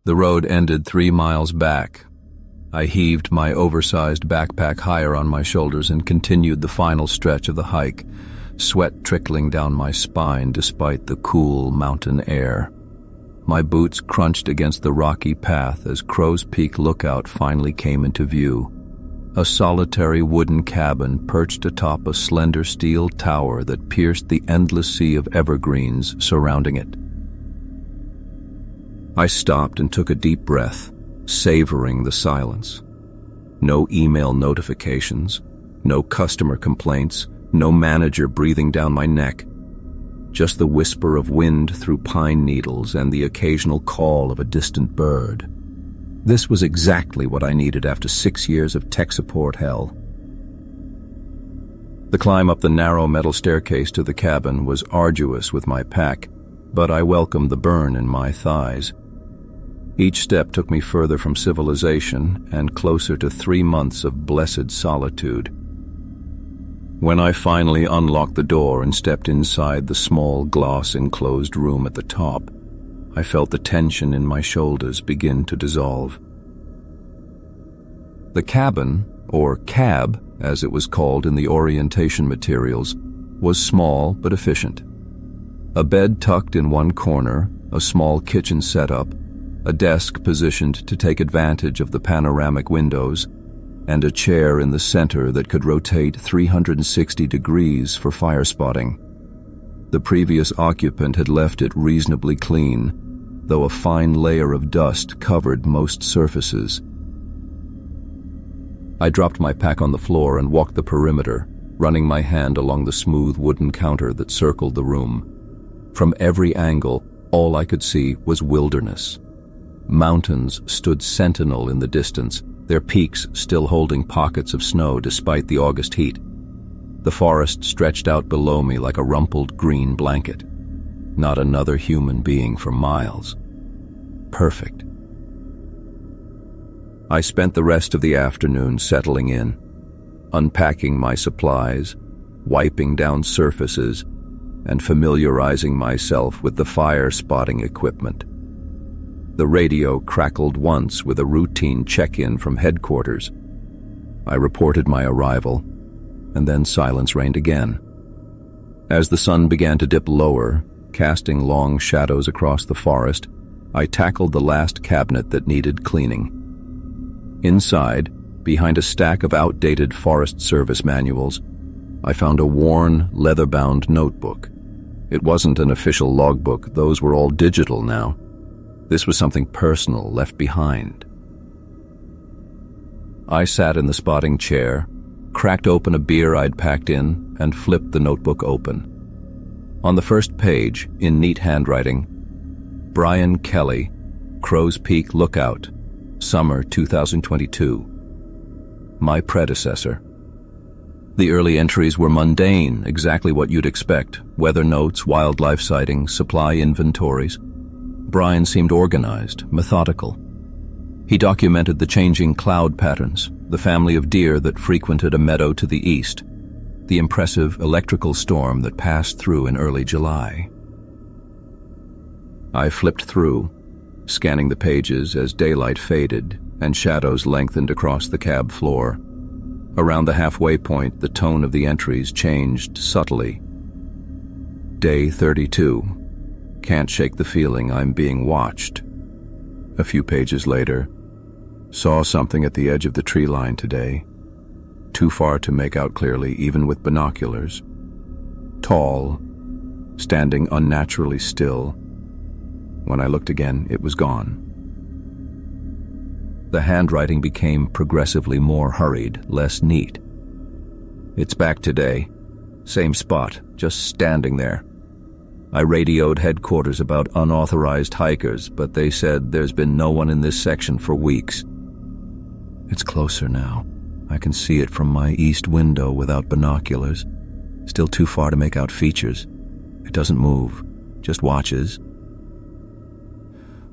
The road ended 3 miles back. I heaved my oversized backpack higher on my shoulders and continued the final stretch of the hike, sweat trickling down my spine despite the cool mountain air. My boots crunched against the rocky path as Crow's Peak Lookout finally came into view. A solitary wooden cabin perched atop a slender steel tower that pierced the endless sea of evergreens surrounding it. I stopped and took a deep breath, savoring the silence. No email notifications, no customer complaints, no manager breathing down my neck. Just the whisper of wind through pine needles and the occasional call of a distant bird. This was exactly what I needed after 6 years of tech support hell. The climb up the narrow metal staircase to the cabin was arduous with my pack, but I welcomed the burn in my thighs. Each step took me further from civilization and closer to 3 months of blessed solitude. When I finally unlocked the door and stepped inside the small glass-enclosed room at the top, I felt the tension in my shoulders begin to dissolve. The cabin, or cab as it was called in the orientation materials, was small but efficient. A bed tucked in one corner, a small kitchen setup, a desk positioned to take advantage of the panoramic windows, and a chair in the center that could rotate 360 degrees for fire spotting. The previous occupant had left it reasonably clean, though a fine layer of dust covered most surfaces. I dropped my pack on the floor and walked the perimeter, running my hand along the smooth wooden counter that circled the room. From every angle, all I could see was wilderness. Mountains stood sentinel in the distance, their peaks still holding pockets of snow despite the August heat. The forest stretched out below me like a rumpled green blanket. Not another human being for miles. Perfect. I spent the rest of the afternoon settling in, unpacking my supplies, wiping down surfaces, and familiarizing myself with the fire spotting equipment. The radio crackled once with a routine check-in from headquarters. I reported my arrival, and then silence reigned again. As the sun began to dip lower, casting long shadows across the forest, I tackled the last cabinet that needed cleaning. Inside, behind a stack of outdated Forest Service manuals, I found a worn, leather-bound notebook. It wasn't an official logbook, those were all digital now. This was something personal left behind. I sat in the spotting chair, cracked open a beer I'd packed in, and flipped the notebook open. On the first page, in neat handwriting, Brian Kelly, Crow's Peak Lookout, Summer 2022. My predecessor. The early entries were mundane, exactly what you'd expect. Weather notes, wildlife sightings, supply inventories. Brian seemed organized, methodical. He documented the changing cloud patterns, the family of deer that frequented a meadow to the east, the impressive electrical storm that passed through in early July. I flipped through, scanning the pages as daylight faded and shadows lengthened across the cab floor. Around the halfway point, the tone of the entries changed subtly. Day 32. Can't shake the feeling I'm being watched. A few pages later, saw something at the edge of the tree line today. Too far to make out clearly, even with binoculars. Tall, standing unnaturally still. When I looked again, it was gone. The handwriting became progressively more hurried, less neat. It's back today. Same spot, just standing there. I radioed headquarters about unauthorized hikers, but they said there's been no one in this section for weeks. It's closer now. I can see it from my east window without binoculars. Still too far to make out features. It doesn't move, just watches.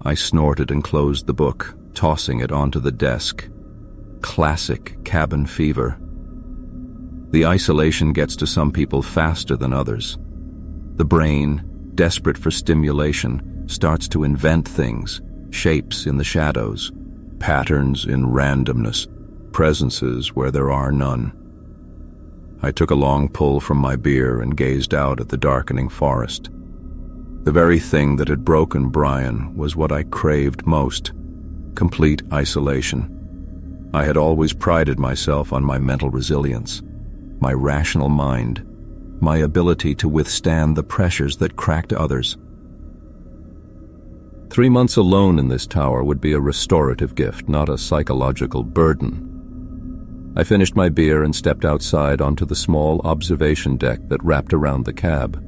I snorted and closed the book, tossing it onto the desk. Classic cabin fever. The isolation gets to some people faster than others. The brain, desperate for stimulation, starts to invent things, shapes in the shadows, patterns in randomness, presences where there are none. I took a long pull from my beer and gazed out at the darkening forest. The very thing that had broken Brian was what I craved most: complete isolation. I had always prided myself on my mental resilience, my rational mind, my ability to withstand the pressures that cracked others. 3 months alone in this tower would be a restorative gift, not a psychological burden. I finished my beer and stepped outside onto the small observation deck that wrapped around the cab.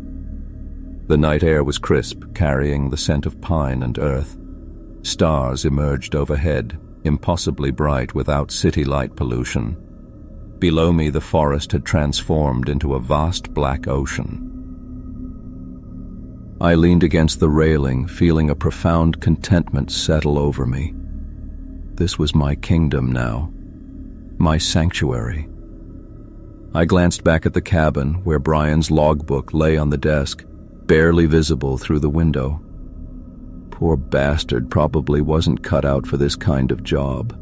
The night air was crisp, carrying the scent of pine and earth. Stars emerged overhead, impossibly bright without city light pollution. Below me, the forest had transformed into a vast black ocean. I leaned against the railing, feeling a profound contentment settle over me. This was my kingdom now, my sanctuary. I glanced back at the cabin where Brian's logbook lay on the desk, barely visible through the window. Poor bastard probably wasn't cut out for this kind of job.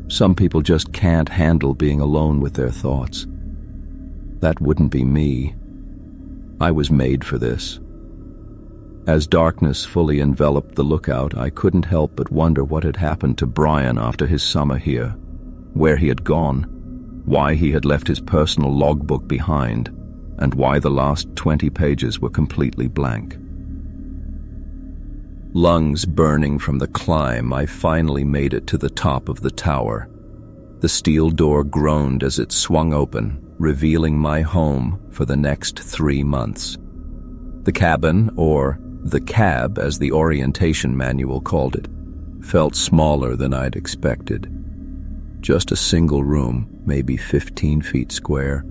Some people just can't handle being alone with their thoughts. That wouldn't be me. I was made for this. As darkness fully enveloped the lookout, I couldn't help but wonder what had happened to Brian after his summer here, where he had gone, why he had left his personal logbook behind, and why the last 20 pages were completely blank. Lungs burning from the climb, I finally made it to the top of the tower. The steel door groaned as it swung open, revealing my home for the next 3 months. The cabin, or the cab as the orientation manual called it, felt smaller than I'd expected. Just a single room, maybe 15 feet square.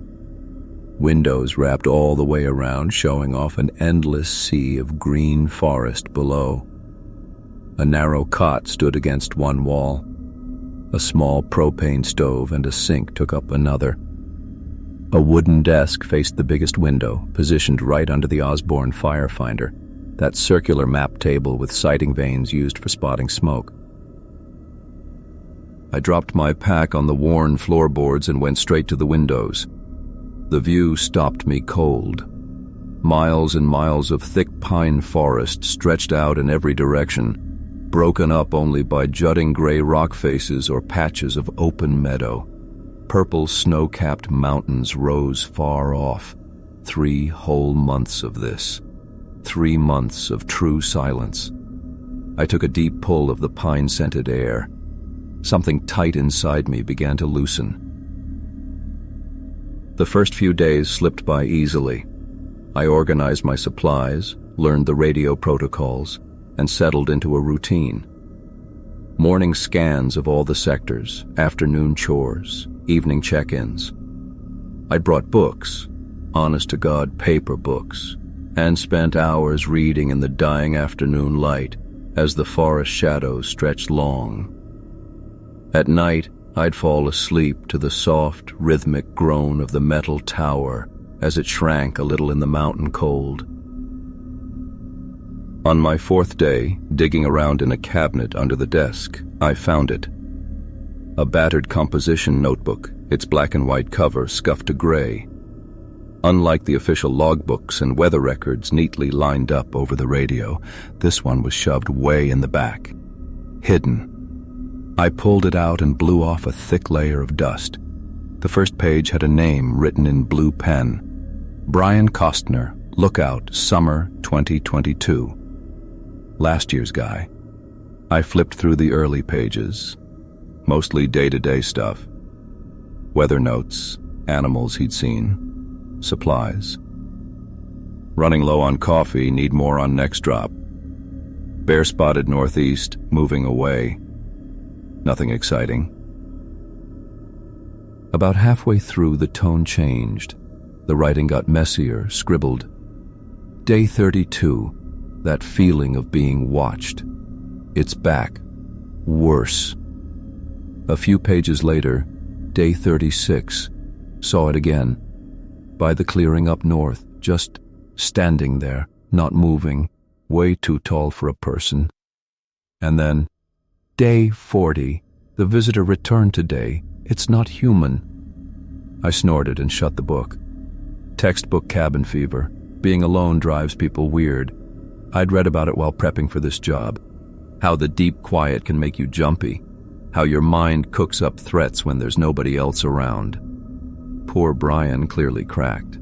Windows wrapped all the way around, showing off an endless sea of green forest below. A narrow cot stood against one wall. A small propane stove and a sink took up another. A wooden desk faced the biggest window, positioned right under the Osborne fire finder, that circular map table with sighting vanes used for spotting smoke. I dropped my pack on the worn floorboards and went straight to the windows. The view stopped me cold. Miles and miles of thick pine forest stretched out in every direction, broken up only by jutting gray rock faces or patches of open meadow. Purple snow-capped mountains rose far off. 3 whole months of this. 3 months of true silence. I took a deep pull of the pine-scented air. Something tight inside me began to loosen. The first few days slipped by easily. I organized my supplies, learned the radio protocols, and settled into a routine. Morning scans of all the sectors, afternoon chores, evening check-ins. I'd brought books, honest-to-God paper books, and spent hours reading in the dying afternoon light as the forest shadows stretched long. At night, I'd fall asleep to the soft, rhythmic groan of the metal tower as it shrank a little in the mountain cold. On my 4th day, digging around in a cabinet under the desk, I found it. A battered composition notebook, its black and white cover scuffed to gray. Unlike the official logbooks and weather records neatly lined up over the radio, this one was shoved way in the back, hidden. I pulled it out and blew off a thick layer of dust. The first page had a name written in blue pen. Brian Costner, Lookout, Summer 2022. Last year's guy. I flipped through the early pages. Mostly day-to-day stuff. Weather notes, animals he'd seen, supplies. Running low on coffee, need more on next drop. Bear spotted northeast, moving away. Nothing exciting. About halfway through, the tone changed. The writing got messier, scribbled. Day 32, that feeling of being watched. It's back. Worse. A few pages later, day 36, saw it again. By the clearing up north, just standing there, not moving, way too tall for a person. And then, Day 40. The visitor returned today. It's not human. I snorted and shut the book. Textbook cabin fever. Being alone drives people weird. I'd read about it while prepping for this job. How the deep quiet can make you jumpy. How your mind cooks up threats when there's nobody else around. Poor Brian clearly cracked.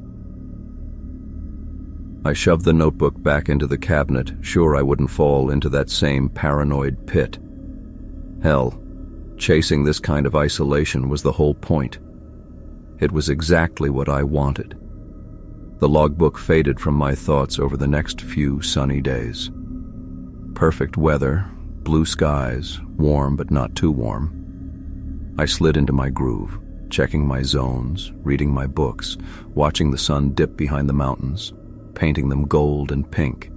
I shoved the notebook back into the cabinet, sure I wouldn't fall into that same paranoid pit. Hell, chasing this kind of isolation was the whole point. It was exactly what I wanted. The logbook faded from my thoughts over the next few sunny days. Perfect weather, blue skies, warm but not too warm. I slid into my groove, checking my zones, reading my books, watching the sun dip behind the mountains, painting them gold and pink.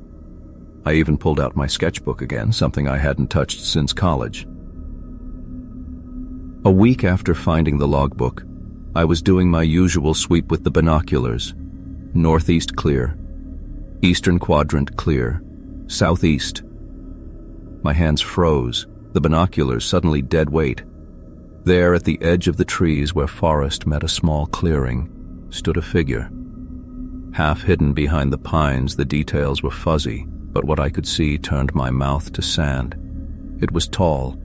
I even pulled out my sketchbook again, something I hadn't touched since college. A week after finding the logbook, I was doing my usual sweep with the binoculars. Northeast clear, eastern quadrant clear, southeast. My hands froze, the binoculars suddenly dead weight. There at the edge of the trees where forest met a small clearing, stood a figure. Half hidden behind the pines, the details were fuzzy, but what I could see turned my mouth to sand. It was tall,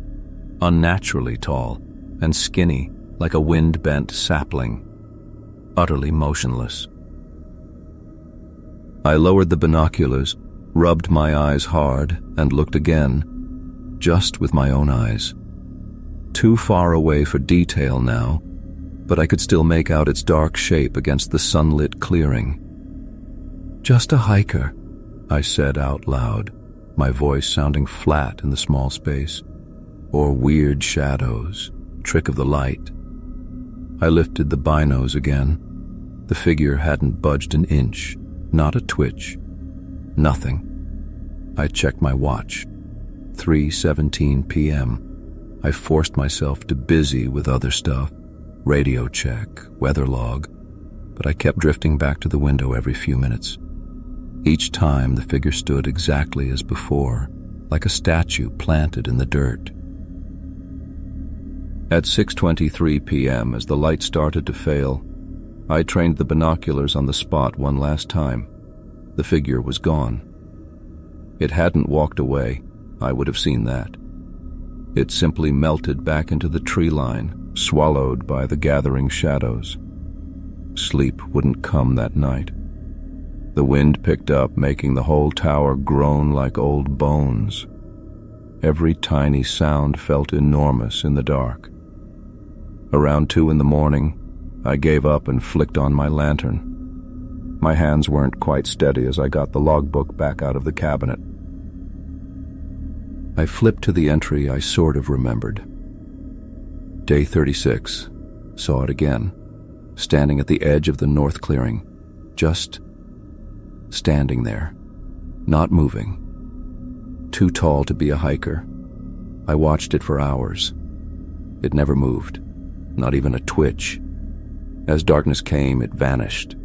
unnaturally tall, and skinny, like a wind-bent sapling, utterly motionless. I lowered the binoculars, rubbed my eyes hard, and looked again, just with my own eyes. Too far away for detail now, but I could still make out its dark shape against the sunlit clearing. "Just a hiker," I said out loud, my voice sounding flat in the small space. "Or weird shadows, trick of the light." I lifted the binos again. The figure hadn't budged an inch. Not a twitch. Nothing. I checked my watch. 3:17 p.m. I forced myself to busy with other stuff. Radio check, weather log. But I kept drifting back to the window every few minutes. Each time the figure stood exactly as before, like a statue planted in the dirt. At 6:23 p.m., as the light started to fail, I trained the binoculars on the spot one last time. The figure was gone. It hadn't walked away. I would have seen that. It simply melted back into the tree line, swallowed by the gathering shadows. Sleep wouldn't come that night. The wind picked up, making the whole tower groan like old bones. Every tiny sound felt enormous in the dark. Around 2 in the morning, I gave up and flicked on my lantern. My hands weren't quite steady as I got the logbook back out of the cabinet. I flipped to the entry I sort of remembered. Day 36. Saw it again, standing at the edge of the north clearing. Just standing there, not moving. Too tall to be a hiker. I watched it for hours. It never moved, not even a twitch. As darkness came, it vanished.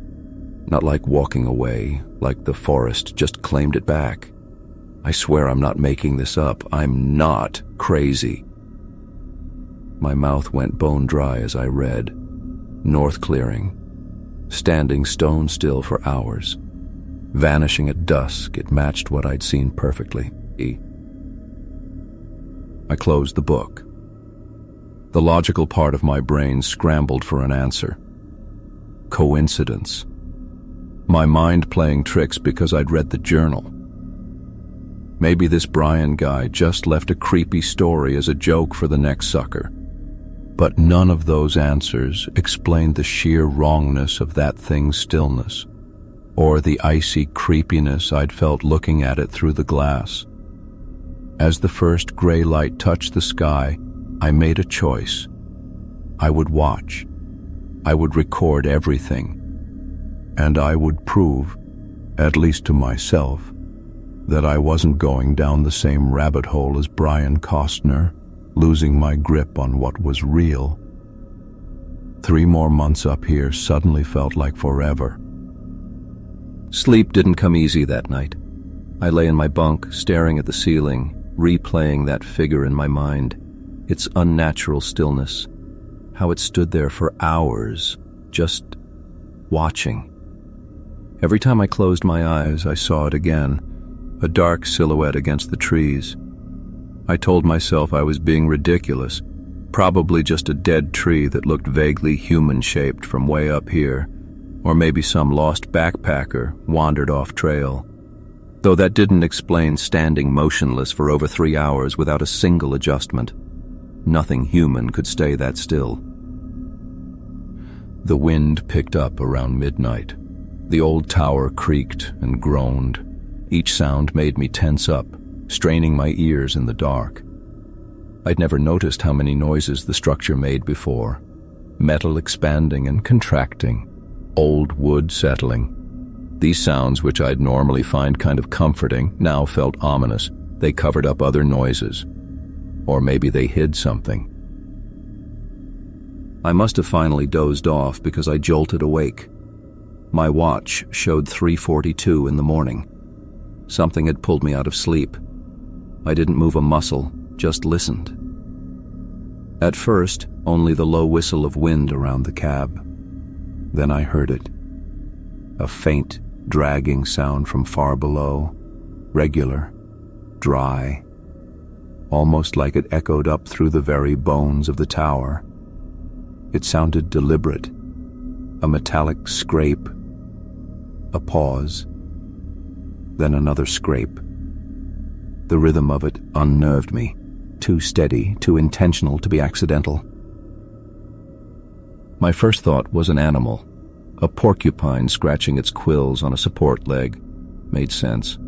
Not like walking away, like the forest just claimed it back. I swear I'm not making this up. I'm not crazy. My mouth went bone dry as I read. North clearing. Standing stone still for hours. Vanishing at dusk, it matched what I'd seen perfectly. I closed the book. The logical part of my brain scrambled for an answer. Coincidence. My mind playing tricks because I'd read the journal. Maybe this Brian guy just left a creepy story as a joke for the next sucker. But none of those answers explained the sheer wrongness of that thing's stillness, or the icy creepiness I'd felt looking at it through the glass. As the first gray light touched the sky, I made a choice. I would watch. I would record everything. And I would prove, at least to myself, that I wasn't going down the same rabbit hole as Brian Costner, losing my grip on what was real. 3 more months up here suddenly felt like forever. Sleep didn't come easy that night. I lay in my bunk, staring at the ceiling, replaying that figure in my mind, its unnatural stillness, how it stood there for hours, just watching. Every time I closed my eyes, I saw it again, a dark silhouette against the trees. I told myself I was being ridiculous, probably just a dead tree that looked vaguely human-shaped from way up here, or maybe some lost backpacker wandered off trail. Though that didn't explain standing motionless for over 3 hours without a single adjustment. Nothing human could stay that still. The wind picked up around midnight. The old tower creaked and groaned. Each sound made me tense up, straining my ears in the dark. I'd never noticed how many noises the structure made before. Metal expanding and contracting, old wood settling. These sounds, which I'd normally find kind of comforting, now felt ominous. They covered up other noises. Or maybe they hid something. I must have finally dozed off because I jolted awake. My watch showed 3:42 in the morning. Something had pulled me out of sleep. I didn't move a muscle, just listened. At first, only the low whistle of wind around the cab. Then I heard it. A faint, dragging sound from far below, regular, dry, almost like it echoed up through the very bones of the tower. It sounded deliberate, a metallic scrape, a pause, then another scrape. The rhythm of it unnerved me, too steady, too intentional to be accidental. My first thought was an animal. A porcupine scratching its quills on a support leg. Made sense.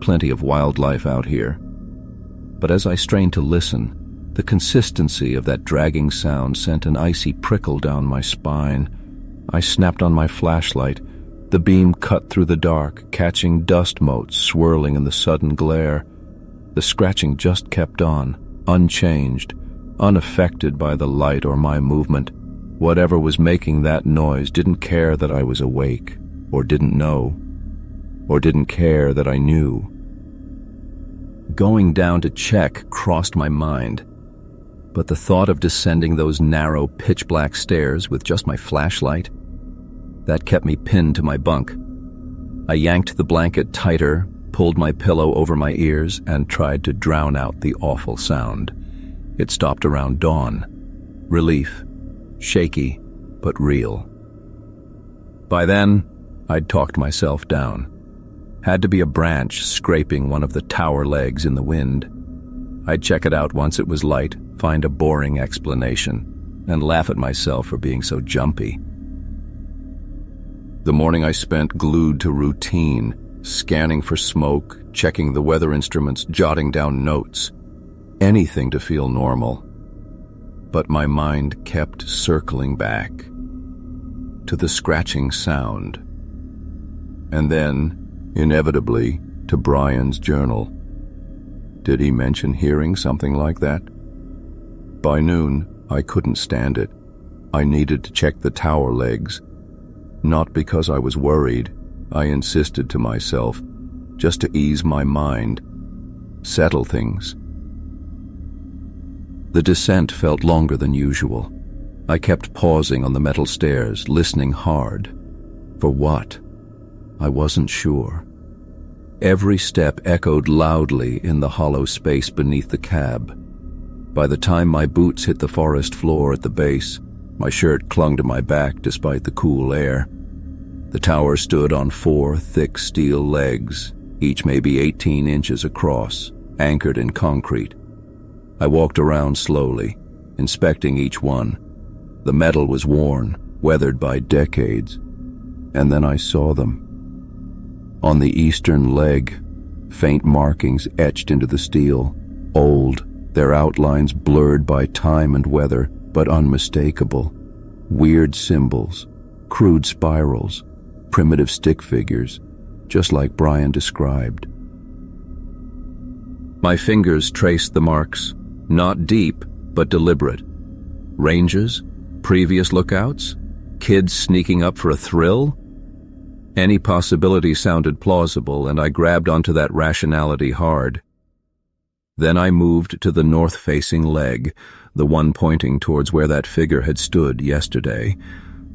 Plenty of wildlife out here. But as I strained to listen, the consistency of that dragging sound sent an icy prickle down my spine. I snapped on my flashlight. The beam cut through the dark, catching dust motes swirling in the sudden glare. The scratching just kept on, unchanged, unaffected by the light or my movement. Whatever was making that noise didn't care that I was awake, or didn't know, or didn't care that I knew. Going down to check crossed my mind, but the thought of descending those narrow, pitch-black stairs with just my flashlight, that kept me pinned to my bunk. I yanked the blanket tighter, pulled my pillow over my ears, and tried to drown out the awful sound. It stopped around dawn. Relief. Shaky, but real. By then, I'd talked myself down. Had to be a branch scraping one of the tower legs in the wind. I'd check it out once it was light, find a boring explanation, and laugh at myself for being so jumpy. The morning I spent glued to routine, scanning for smoke, checking the weather instruments, jotting down notes. Anything to feel normal. But my mind kept circling back to the scratching sound. And then, inevitably, to Brian's journal. Did he mention hearing something like that? By noon, I couldn't stand it. I needed to check the tower legs. Not because I was worried, I insisted to myself, just to ease my mind, settle things. The descent felt longer than usual. I kept pausing on the metal stairs, listening hard. For what? I wasn't sure. Every step echoed loudly in the hollow space beneath the cab. By the time my boots hit the forest floor at the base, my shirt clung to my back despite the cool air. The tower stood on 4 thick steel legs, each maybe 18 inches across, anchored in concrete. I walked around slowly, inspecting each one. The metal was worn, weathered by decades. And then I saw them. On the eastern leg, faint markings etched into the steel, old, their outlines blurred by time and weather, but unmistakable. Weird symbols, crude spirals, primitive stick figures, just like Brian described. My fingers traced the marks. Not deep, but deliberate. Ranges? Previous lookouts? Kids sneaking up for a thrill? Any possibility sounded plausible, and I grabbed onto that rationality hard. Then I moved to the north-facing leg, the one pointing towards where that figure had stood yesterday.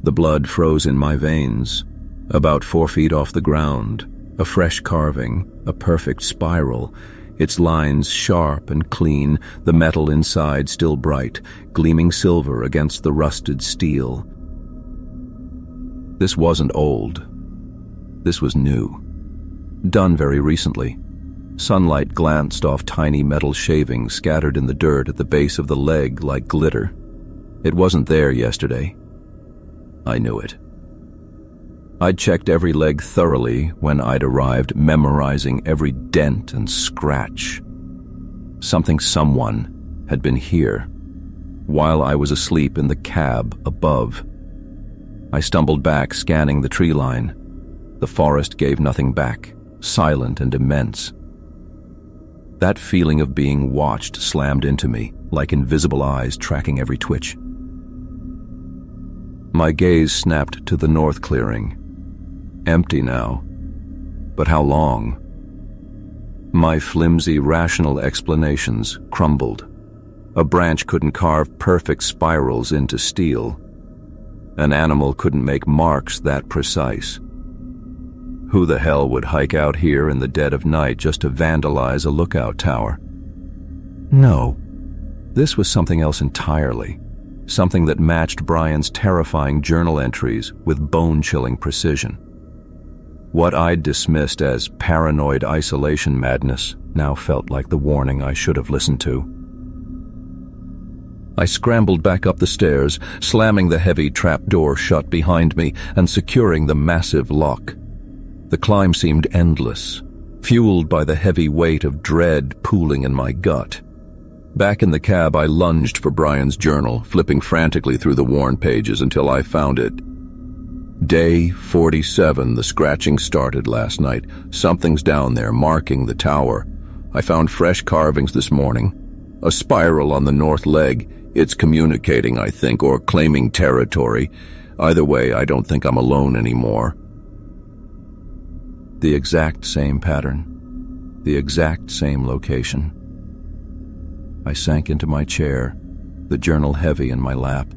The blood froze in my veins. About 4 feet off the ground, a fresh carving, a perfect spiral, its lines sharp and clean, the metal inside still bright, gleaming silver against the rusted steel. This wasn't old. This was new. Done very recently. Sunlight glanced off tiny metal shavings scattered in the dirt at the base of the leg like glitter. It wasn't there yesterday. I knew it. I'd checked every leg thoroughly when I'd arrived, memorizing every dent and scratch. Someone had been here, while I was asleep in the cab above. I stumbled back, scanning the tree line. The forest gave nothing back, silent and immense. That feeling of being watched slammed into me, like invisible eyes tracking every twitch. My gaze snapped to the north clearing. Empty now. But how long? My flimsy, rational explanations crumbled. A branch couldn't carve perfect spirals into steel. An animal couldn't make marks that precise. Who the hell would hike out here in the dead of night just to vandalize a lookout tower? No. This was something else entirely. Something that matched Brian's terrifying journal entries with bone-chilling precision. What I'd dismissed as paranoid isolation madness now felt like the warning I should have listened to. I scrambled back up the stairs, slamming the heavy trapdoor shut behind me and securing the massive lock. The climb seemed endless, fueled by the heavy weight of dread pooling in my gut. Back in the cab, I lunged for Brian's journal, flipping frantically through the worn pages until I found it. Day 47, the scratching started last night. Something's down there, marking the tower. I found fresh carvings this morning. A spiral on the north leg. It's communicating, I think, or claiming territory. Either way, I don't think I'm alone anymore. The exact same pattern. The exact same location. I sank into my chair, the journal heavy in my lap.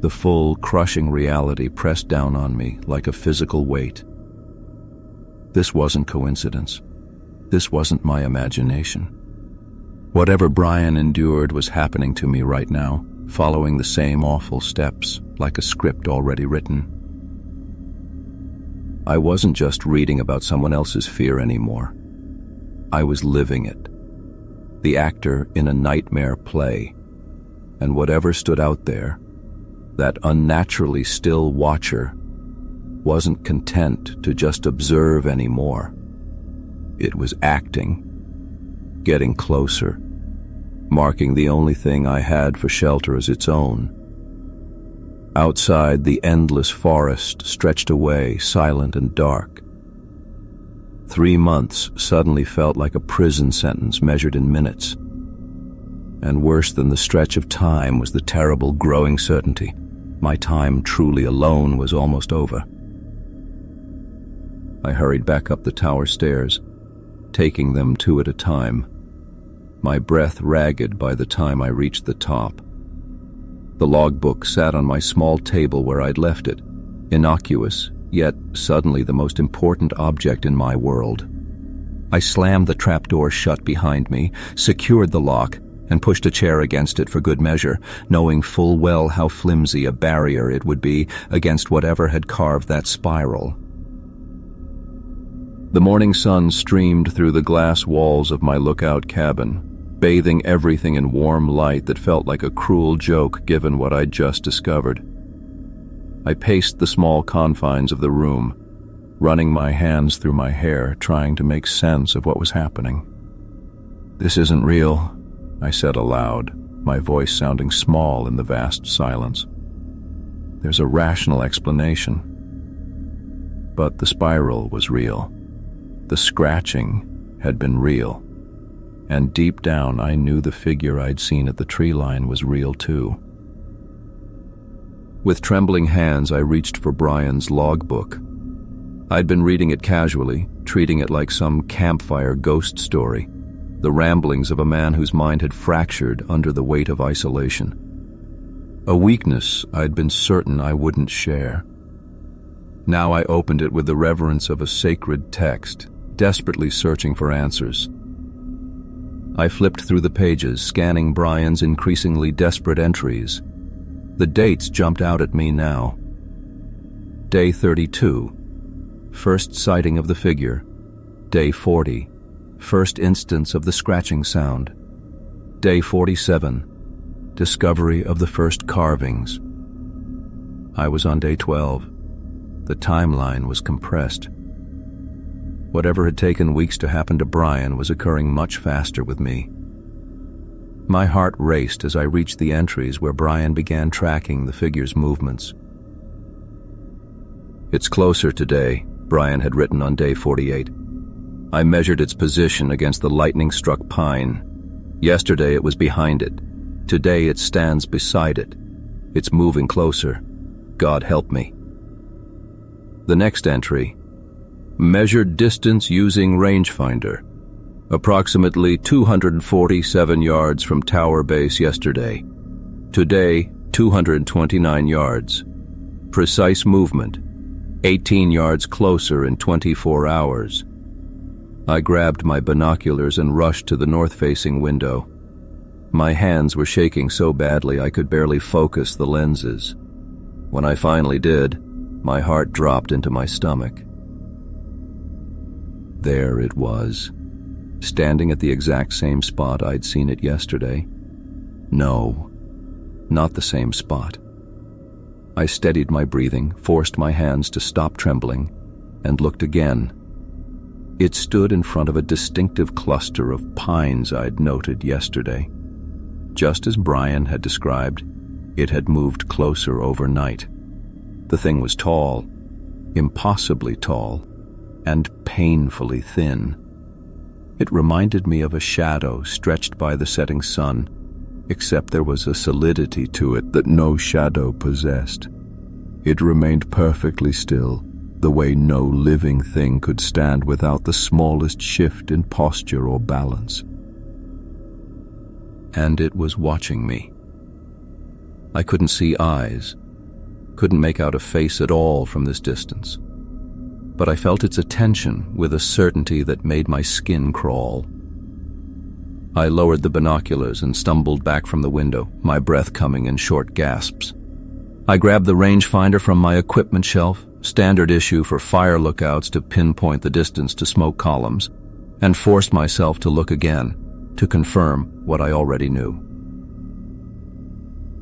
The full, crushing reality pressed down on me like a physical weight. This wasn't coincidence. This wasn't my imagination. Whatever Brian endured was happening to me right now, following the same awful steps, like a script already written. I wasn't just reading about someone else's fear anymore. I was living it. The actor in a nightmare play. And whatever stood out there, that unnaturally still watcher, wasn't content to just observe anymore. It was acting, getting closer, marking the only thing I had for shelter as its own. Outside, the endless forest stretched away, silent and dark. 3 months suddenly felt like a prison sentence measured in minutes. And worse than the stretch of time was the terrible growing certainty. My time truly alone was almost over. I hurried back up the tower stairs, taking them 2 at a time, my breath ragged by the time I reached the top. The logbook sat on my small table where I'd left it, innocuous, yet suddenly the most important object in my world. I slammed the trapdoor shut behind me, secured the lock, and pushed a chair against it for good measure, knowing full well how flimsy a barrier it would be against whatever had carved that spiral. The morning sun streamed through the glass walls of my lookout cabin, bathing everything in warm light that felt like a cruel joke given what I'd just discovered. I paced the small confines of the room, running my hands through my hair, trying to make sense of what was happening. "This isn't real," I said aloud, my voice sounding small in the vast silence. "There's a rational explanation." But the spiral was real. The scratching had been real. And deep down I knew the figure I'd seen at the tree line was real too. With trembling hands I reached for Brian's logbook. I'd been reading it casually, treating it like some campfire ghost story. the ramblings of a man whose mind had fractured under the weight of isolation. A weakness I'd been certain I wouldn't share. Now I opened it with the reverence of a sacred text, desperately searching for answers. I flipped through the pages, scanning Brian's increasingly desperate entries. The dates jumped out at me now. Day 32, first sighting of the figure. Day 40, first instance of the scratching sound. Day 47, discovery of the first carvings. I was on day 12. The timeline was compressed. Whatever had taken weeks to happen to Brian was occurring much faster with me. My heart raced as I reached the entries where Brian began tracking the figure's movements. "It's closer today," Brian had written on day 48. "I measured its position against the lightning-struck pine. Yesterday it was behind it. Today it stands beside it. It's moving closer. God help me." The next entry: measured distance using rangefinder. Approximately 247 yards from tower base yesterday. Today, 229 yards. Precise movement: 18 yards closer in 24 hours. I grabbed my binoculars and rushed to the north-facing window. My hands were shaking so badly I could barely focus the lenses. When I finally did, my heart dropped into my stomach. There it was, standing at the exact same spot I'd seen it yesterday. No, not the same spot. I steadied my breathing, forced my hands to stop trembling, and looked again. It stood in front of a distinctive cluster of pines I'd noted yesterday. Just as Brian had described, it had moved closer overnight. The thing was tall, impossibly tall, and painfully thin. It reminded me of a shadow stretched by the setting sun, except there was a solidity to it that no shadow possessed. It remained perfectly still, the way no living thing could stand without the smallest shift in posture or balance. And it was watching me. I couldn't see eyes, couldn't make out a face at all from this distance. But I felt its attention with a certainty that made my skin crawl. I lowered the binoculars and stumbled back from the window, my breath coming in short gasps. I grabbed the rangefinder from my equipment shelf, standard issue for fire lookouts to pinpoint the distance to smoke columns, and forced myself to look again, to confirm what I already knew.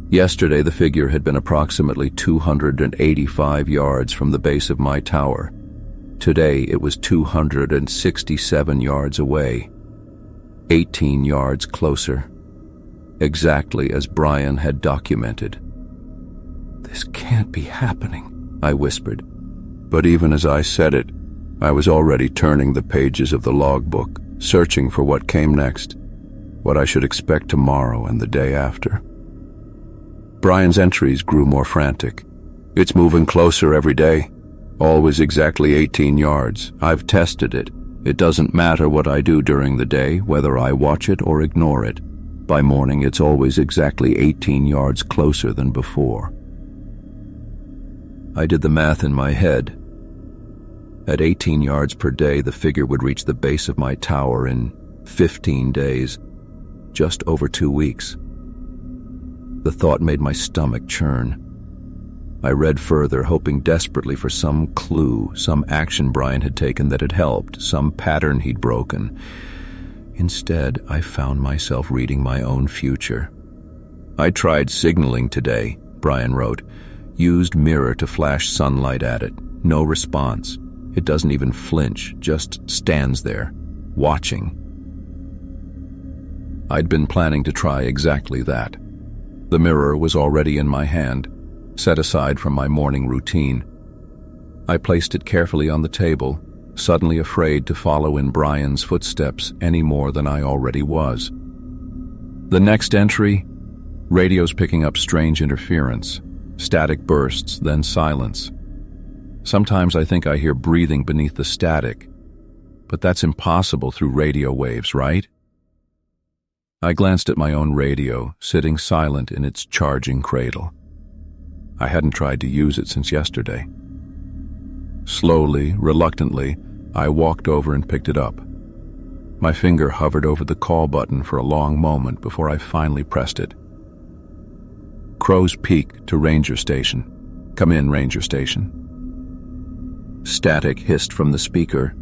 Yesterday the figure had been approximately 285 yards from the base of my tower. Today it was 267 yards away, 18 yards closer, exactly as Brian had documented. "This can't be happening," I whispered. But even as I said it, I was already turning the pages of the logbook, searching for what came next, what I should expect tomorrow and the day after. Brian's entries grew more frantic. "It's moving closer every day. Always exactly 18 yards. I've tested it. It doesn't matter what I do during the day, whether I watch it or ignore it. By morning, it's always exactly 18 yards closer than before." I did the math in my head. At 18 yards per day, the figure would reach the base of my tower in 15 days, just over 2 weeks. The thought made my stomach churn. I read further, hoping desperately for some clue, some action Brian had taken that had helped, some pattern he'd broken. Instead, I found myself reading my own future. "I tried signaling today," Brian wrote. "Used mirror to flash sunlight at it. No response. It doesn't even flinch, just stands there, watching." I'd been planning to try exactly that. The mirror was already in my hand, set aside from my morning routine. I placed it carefully on the table, suddenly afraid to follow in Brian's footsteps any more than I already was. The next entry: radios picking up strange interference, static bursts, then silence. Sometimes I think I hear breathing beneath the static, but that's impossible through radio waves, right? I glanced at my own radio, sitting silent in its charging cradle. I hadn't tried to use it since yesterday. Slowly, reluctantly, I walked over and picked it up. My finger hovered over the call button for a long moment before I finally pressed it. Crow's Peak to Ranger Station. Come in, Ranger Station. Static hissed from the speaker.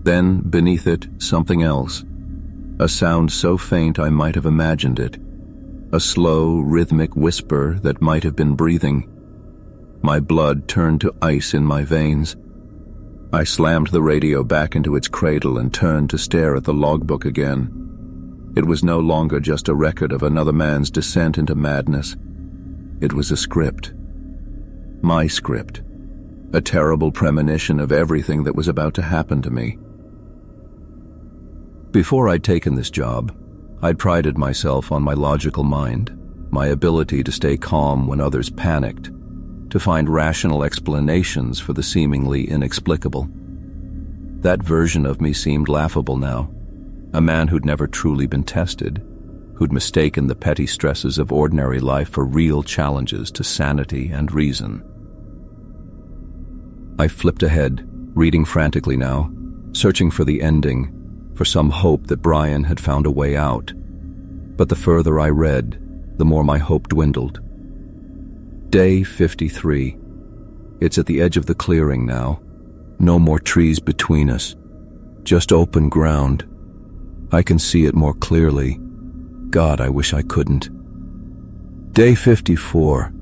Then, beneath it, something else. A sound so faint I might have imagined it. A slow, rhythmic whisper that might have been breathing. My blood turned to ice in my veins. I slammed the radio back into its cradle and turned to stare at the logbook again. It was no longer just a record of another man's descent into madness. It was a script. My script. A terrible premonition of everything that was about to happen to me. Before I'd taken this job, I'd prided myself on my logical mind, my ability to stay calm when others panicked, to find rational explanations for the seemingly inexplicable. That version of me seemed laughable now, a man who'd never truly been tested, who'd mistaken the petty stresses of ordinary life for real challenges to sanity and reason. I flipped ahead, reading frantically now, searching for the ending, for some hope that Brian had found a way out. But the further I read, the more my hope dwindled. Day 53. It's at the edge of the clearing now. No more trees between us. Just open ground. I can see it more clearly. God, I wish I couldn't. Day 54.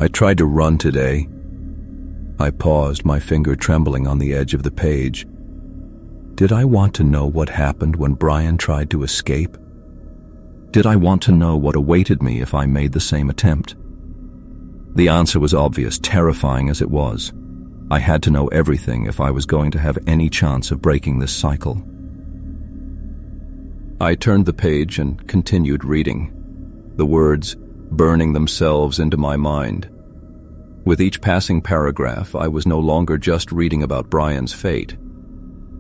I tried to run today. I paused, my finger trembling on the edge of the page. Did I want to know what happened when Brian tried to escape? Did I want to know what awaited me if I made the same attempt? The answer was obvious, terrifying as it was. I had to know everything if I was going to have any chance of breaking this cycle. I turned the page and continued reading, the words burning themselves into my mind. With each passing paragraph, I was no longer just reading about Brian's fate.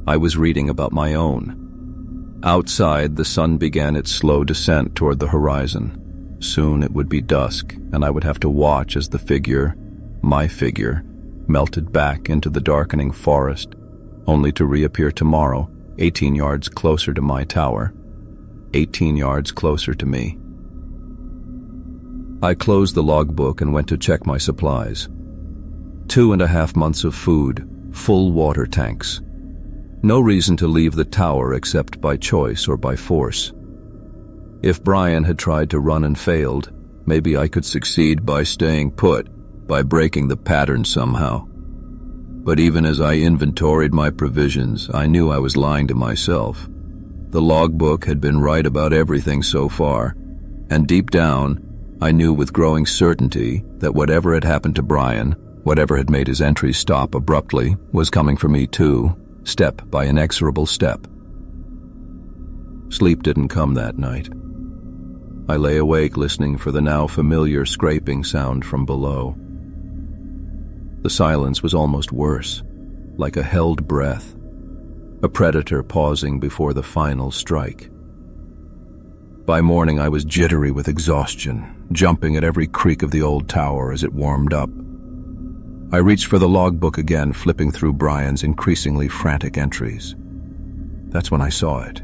I was reading about my own. Outside, the sun began its slow descent toward the horizon. Soon it would be dusk, and I would have to watch as the figure, my figure, melted back into the darkening forest, only to reappear tomorrow, 18 yards closer to my tower, 18 yards closer to me. I closed the logbook and went to check my supplies. 2.5 months of food, full water tanks. No reason to leave the tower except by choice or by force. If Brian had tried to run and failed, maybe I could succeed by staying put, by breaking the pattern somehow. But even as I inventoried my provisions, I knew I was lying to myself. The logbook had been right about everything so far, and deep down, I knew with growing certainty that whatever had happened to Brian, whatever had made his entry stop abruptly, was coming for me too, step by inexorable step. Sleep didn't come that night. I lay awake listening for the now familiar scraping sound from below. The silence was almost worse, like a held breath, a predator pausing before the final strike. By morning I was jittery with exhaustion, jumping at every creak of the old tower as it warmed up. I reached for the logbook again, flipping through Brian's increasingly frantic entries. That's when I saw it,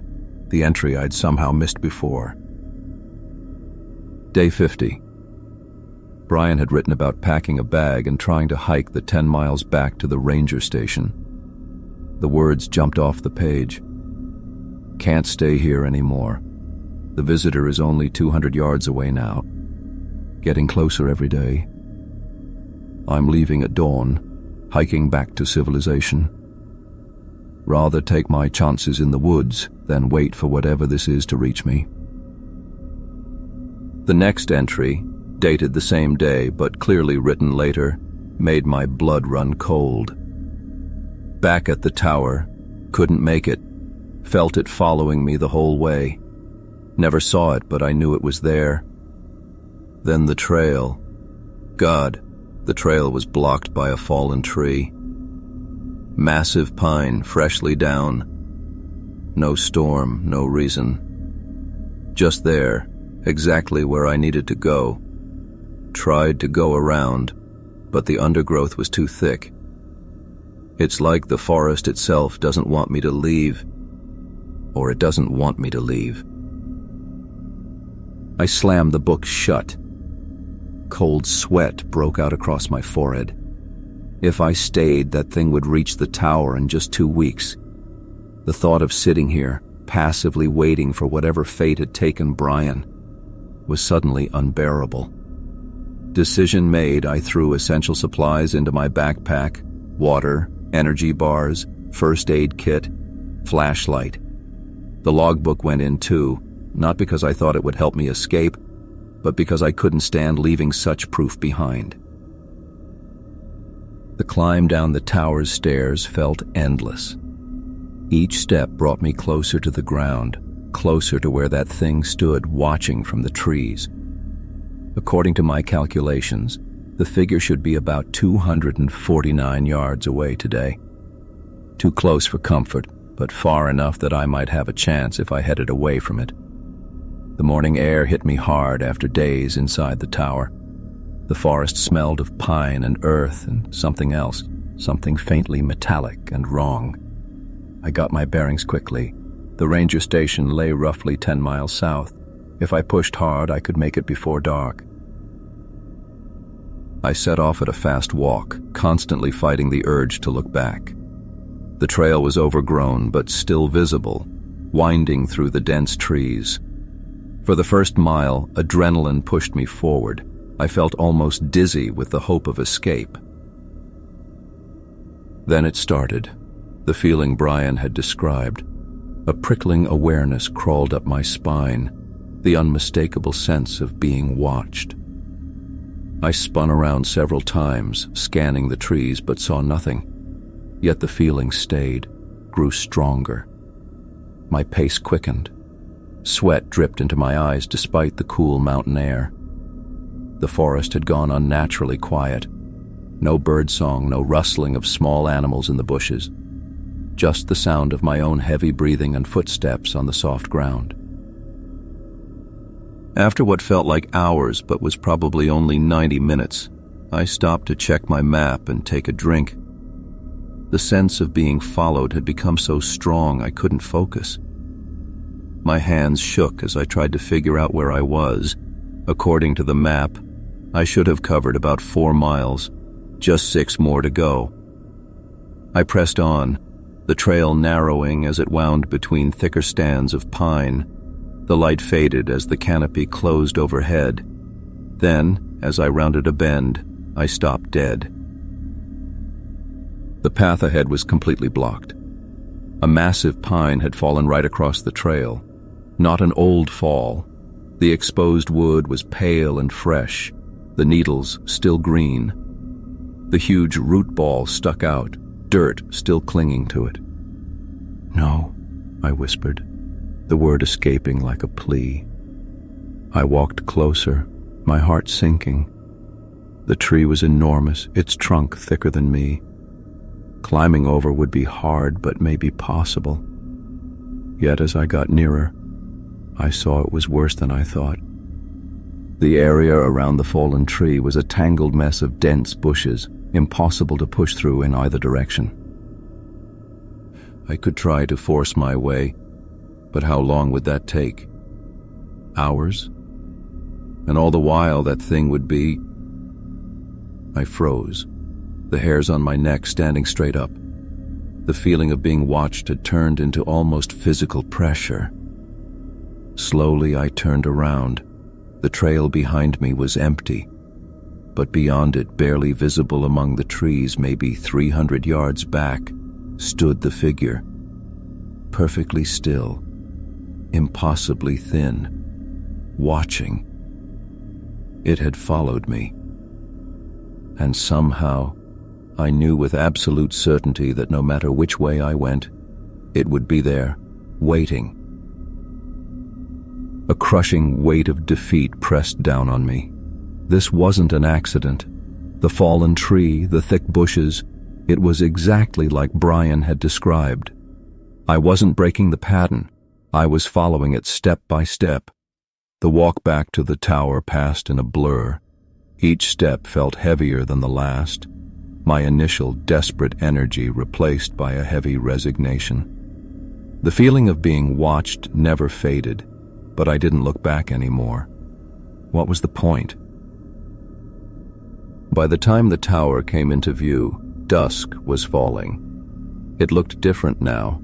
the entry I'd somehow missed before. Day 50. Brian had written about packing a bag and trying to hike the 10 miles back to the ranger station. The words jumped off the page. Can't stay here anymore. The visitor is only 200 yards away now. Getting closer every day. I'm leaving at dawn, hiking back to civilization. Rather take my chances in the woods than wait for whatever this is to reach me. The next entry, dated the same day but clearly written later, made my blood run cold. Back at the tower, couldn't make it, felt it following me the whole way. Never saw it, but I knew it was there. Then the trail. God, the trail was blocked by a fallen tree. Massive pine, freshly down. No storm, no reason. Just there, exactly where I needed to go. Tried to go around, but the undergrowth was too thick. It's like the forest itself doesn't want me to leave, or it doesn't want me to leave. I slammed the book shut. Cold sweat broke out across my forehead. If I stayed, that thing would reach the tower in just 2 weeks. The thought of sitting here, passively waiting for whatever fate had taken Brian, was suddenly unbearable. Decision made, I threw essential supplies into my backpack: water, energy bars, first aid kit, flashlight. The logbook went in too, not because I thought it would help me escape, but because I couldn't stand leaving such proof behind. The climb down the tower's stairs felt endless. Each step brought me closer to the ground, closer to where that thing stood watching from the trees. According to my calculations, the figure should be about 249 yards away today. Too close for comfort, but far enough that I might have a chance if I headed away from it. The morning air hit me hard after days inside the tower. The forest smelled of pine and earth and something else, something faintly metallic and wrong. I got my bearings quickly. The ranger station lay roughly 10 miles south. If I pushed hard, I could make it before dark. I set off at a fast walk, constantly fighting the urge to look back. The trail was overgrown but still visible, winding through the dense trees. For the first mile, adrenaline pushed me forward. I felt almost dizzy with the hope of escape. Then it started, the feeling Brian had described. A prickling awareness crawled up my spine, the unmistakable sense of being watched. I spun around several times, scanning the trees, but saw nothing. Yet the feeling stayed, grew stronger. My pace quickened. Sweat dripped into my eyes despite the cool mountain air. The forest had gone unnaturally quiet. No birdsong, no rustling of small animals in the bushes. Just the sound of my own heavy breathing and footsteps on the soft ground. After what felt like hours but was probably only 90 minutes, I stopped to check my map and take a drink. The sense of being followed had become so strong I couldn't focus. My hands shook as I tried to figure out where I was. According to the map, I should have covered about 4 miles, just 6 more to go. I pressed on, the trail narrowing as it wound between thicker stands of pine. The light faded as the canopy closed overhead. Then, as I rounded a bend, I stopped dead. The path ahead was completely blocked. A massive pine had fallen right across the trail. Not an old fall. The exposed wood was pale and fresh, the needles still green. The huge root ball stuck out, dirt still clinging to it. "No," I whispered, the word escaping like a plea. I walked closer, my heart sinking. The tree was enormous, its trunk thicker than me. Climbing over would be hard, but maybe possible. Yet as I got nearer, I saw it was worse than I thought. The area around the fallen tree was a tangled mess of dense bushes, impossible to push through in either direction. I could try to force my way, but how long would that take? Hours? And all the while that thing would be... I froze, the hairs on my neck standing straight up. The feeling of being watched had turned into almost physical pressure. Slowly I turned around. The trail behind me was empty, but beyond it, barely visible among the trees, maybe 300 yards back, stood the figure. Perfectly still, impossibly thin, watching. It had followed me. And somehow, I knew with absolute certainty that no matter which way I went, it would be there, waiting. A crushing weight of defeat pressed down on me. This wasn't an accident. The fallen tree, the thick bushes, it was exactly like Brian had described. I wasn't breaking the pattern. I was following it step by step, The walk back to the tower passed in a blur. Each step felt heavier than the last, my initial desperate energy replaced by a heavy resignation. The feeling of being watched never faded, but I didn't look back anymore. What was the point? By the time the tower came into view, dusk was falling. It looked different now.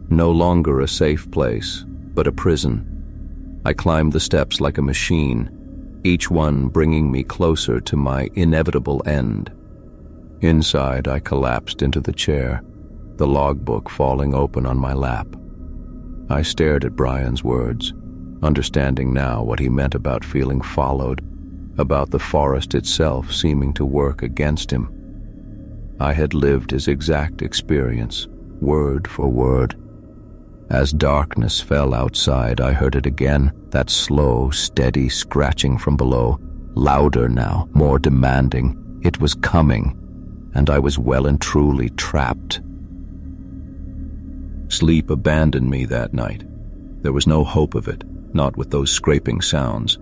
No longer a safe place, but a prison. I climbed the steps like a machine, each one bringing me closer to my inevitable end. Inside, I collapsed into the chair, the logbook falling open on my lap. I stared at Brian's words, understanding now what he meant about feeling followed, about the forest itself seeming to work against him. I had lived his exact experience, word for word. As darkness fell outside, I heard it again, that slow, steady scratching from below, louder now, more demanding. It was coming, and I was well and truly trapped. Sleep abandoned me that night. There was no hope of it, not with those scraping sounds.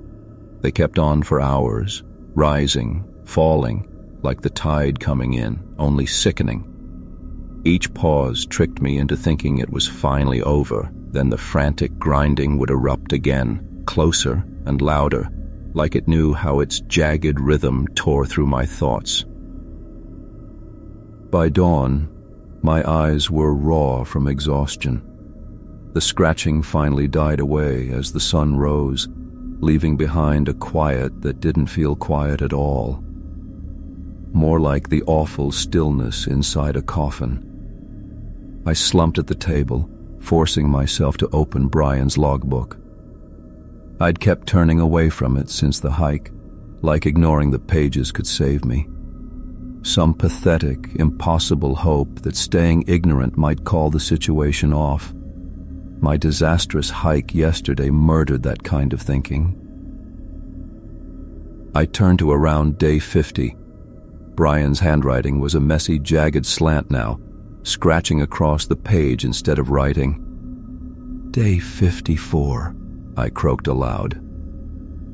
They kept on for hours, rising, falling, like the tide coming in, only sickening. Each pause tricked me into thinking it was finally over, then the frantic grinding would erupt again, closer and louder, like it knew how its jagged rhythm tore through my thoughts. By dawn, my eyes were raw from exhaustion. The scratching finally died away as the sun rose, leaving behind a quiet that didn't feel quiet at all. More like the awful stillness inside a coffin. I slumped at the table, forcing myself to open Brian's logbook. I'd kept turning away from it since the hike, like ignoring the pages could save me. Some pathetic, impossible hope that staying ignorant might call the situation off. My disastrous hike yesterday murdered that kind of thinking. I turned to around day 50. Brian's handwriting was a messy, jagged slant now, scratching across the page instead of writing. Day 54, I croaked aloud.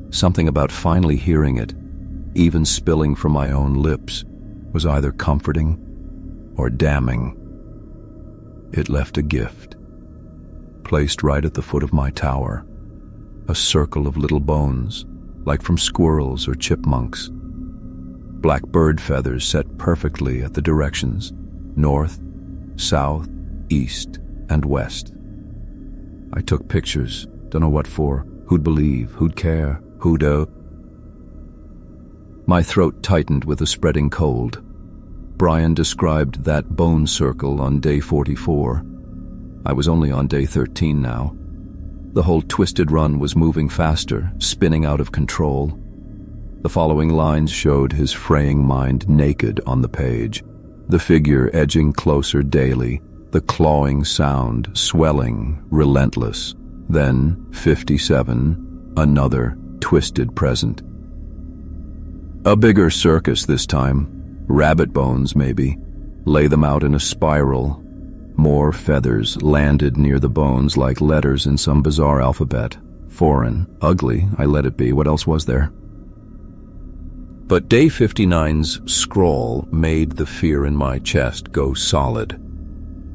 Something about finally hearing it, even spilling from my own lips, was either comforting or damning. It left a gift, placed right at the foot of my tower, a circle of little bones, like from squirrels or chipmunks. Black bird feathers set perfectly at the directions, north, south, east, and west. I took pictures, don't know what for, who'd believe, who'd care, who'd My throat tightened with a spreading cold. Brian described that bone circle on day 44. I was only on day 13 now. The whole twisted run was moving faster, spinning out of control. The following lines showed his fraying mind naked on the page, the figure edging closer daily, the clawing sound swelling, relentless. Then, 57, another twisted present. A bigger circus this time, rabbit bones maybe, lay them out in a spiral. More feathers landed near the bones like letters in some bizarre alphabet. Foreign, ugly, I let it be, what else was there? But day 59's scrawl made the fear in my chest go solid.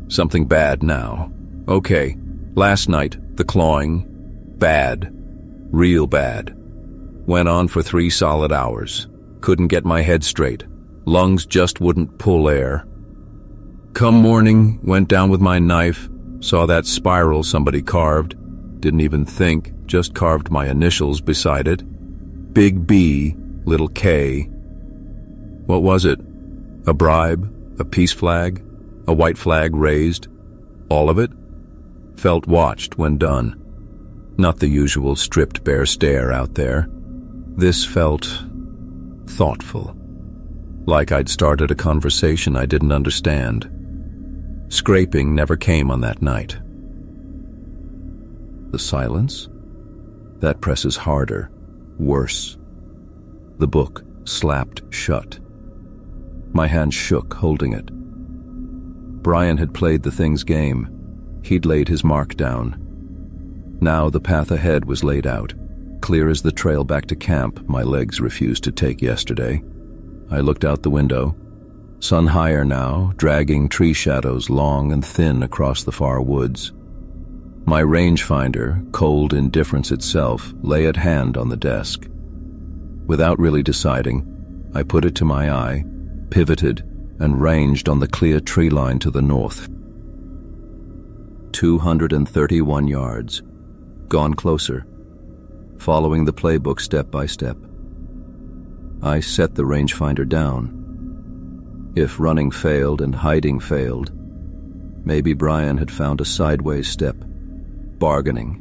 Something bad now. Okay, last night, the clawing, bad, real bad. Went on for 3 solid hours. Couldn't get my head straight. Lungs just wouldn't pull air. Come morning, went down with my knife, saw that spiral somebody carved. Didn't even think, just carved my initials beside it. Big B, little K. What was it? A bribe? A peace flag? A white flag raised? All of it? Felt watched when done. Not the usual stripped bare stare out there. This felt thoughtful. Like I'd started a conversation I didn't understand. Scraping never came on that night. The silence? That presses harder, worse. The book slapped shut. My hand shook, holding it. Brian had played the thing's game. He'd laid his mark down. Now the path ahead was laid out, clear as the trail back to camp my legs refused to take yesterday. I looked out the window. Sun higher now, dragging tree shadows long and thin across the far woods. My rangefinder, cold indifference itself, lay at hand on the desk. Without really deciding, I put it to my eye, pivoted, and ranged on the clear tree line to the north. 231 yards. Gone closer, following the playbook step by step. I set the rangefinder down. If running failed and hiding failed, maybe Brian had found a sideways step, bargaining.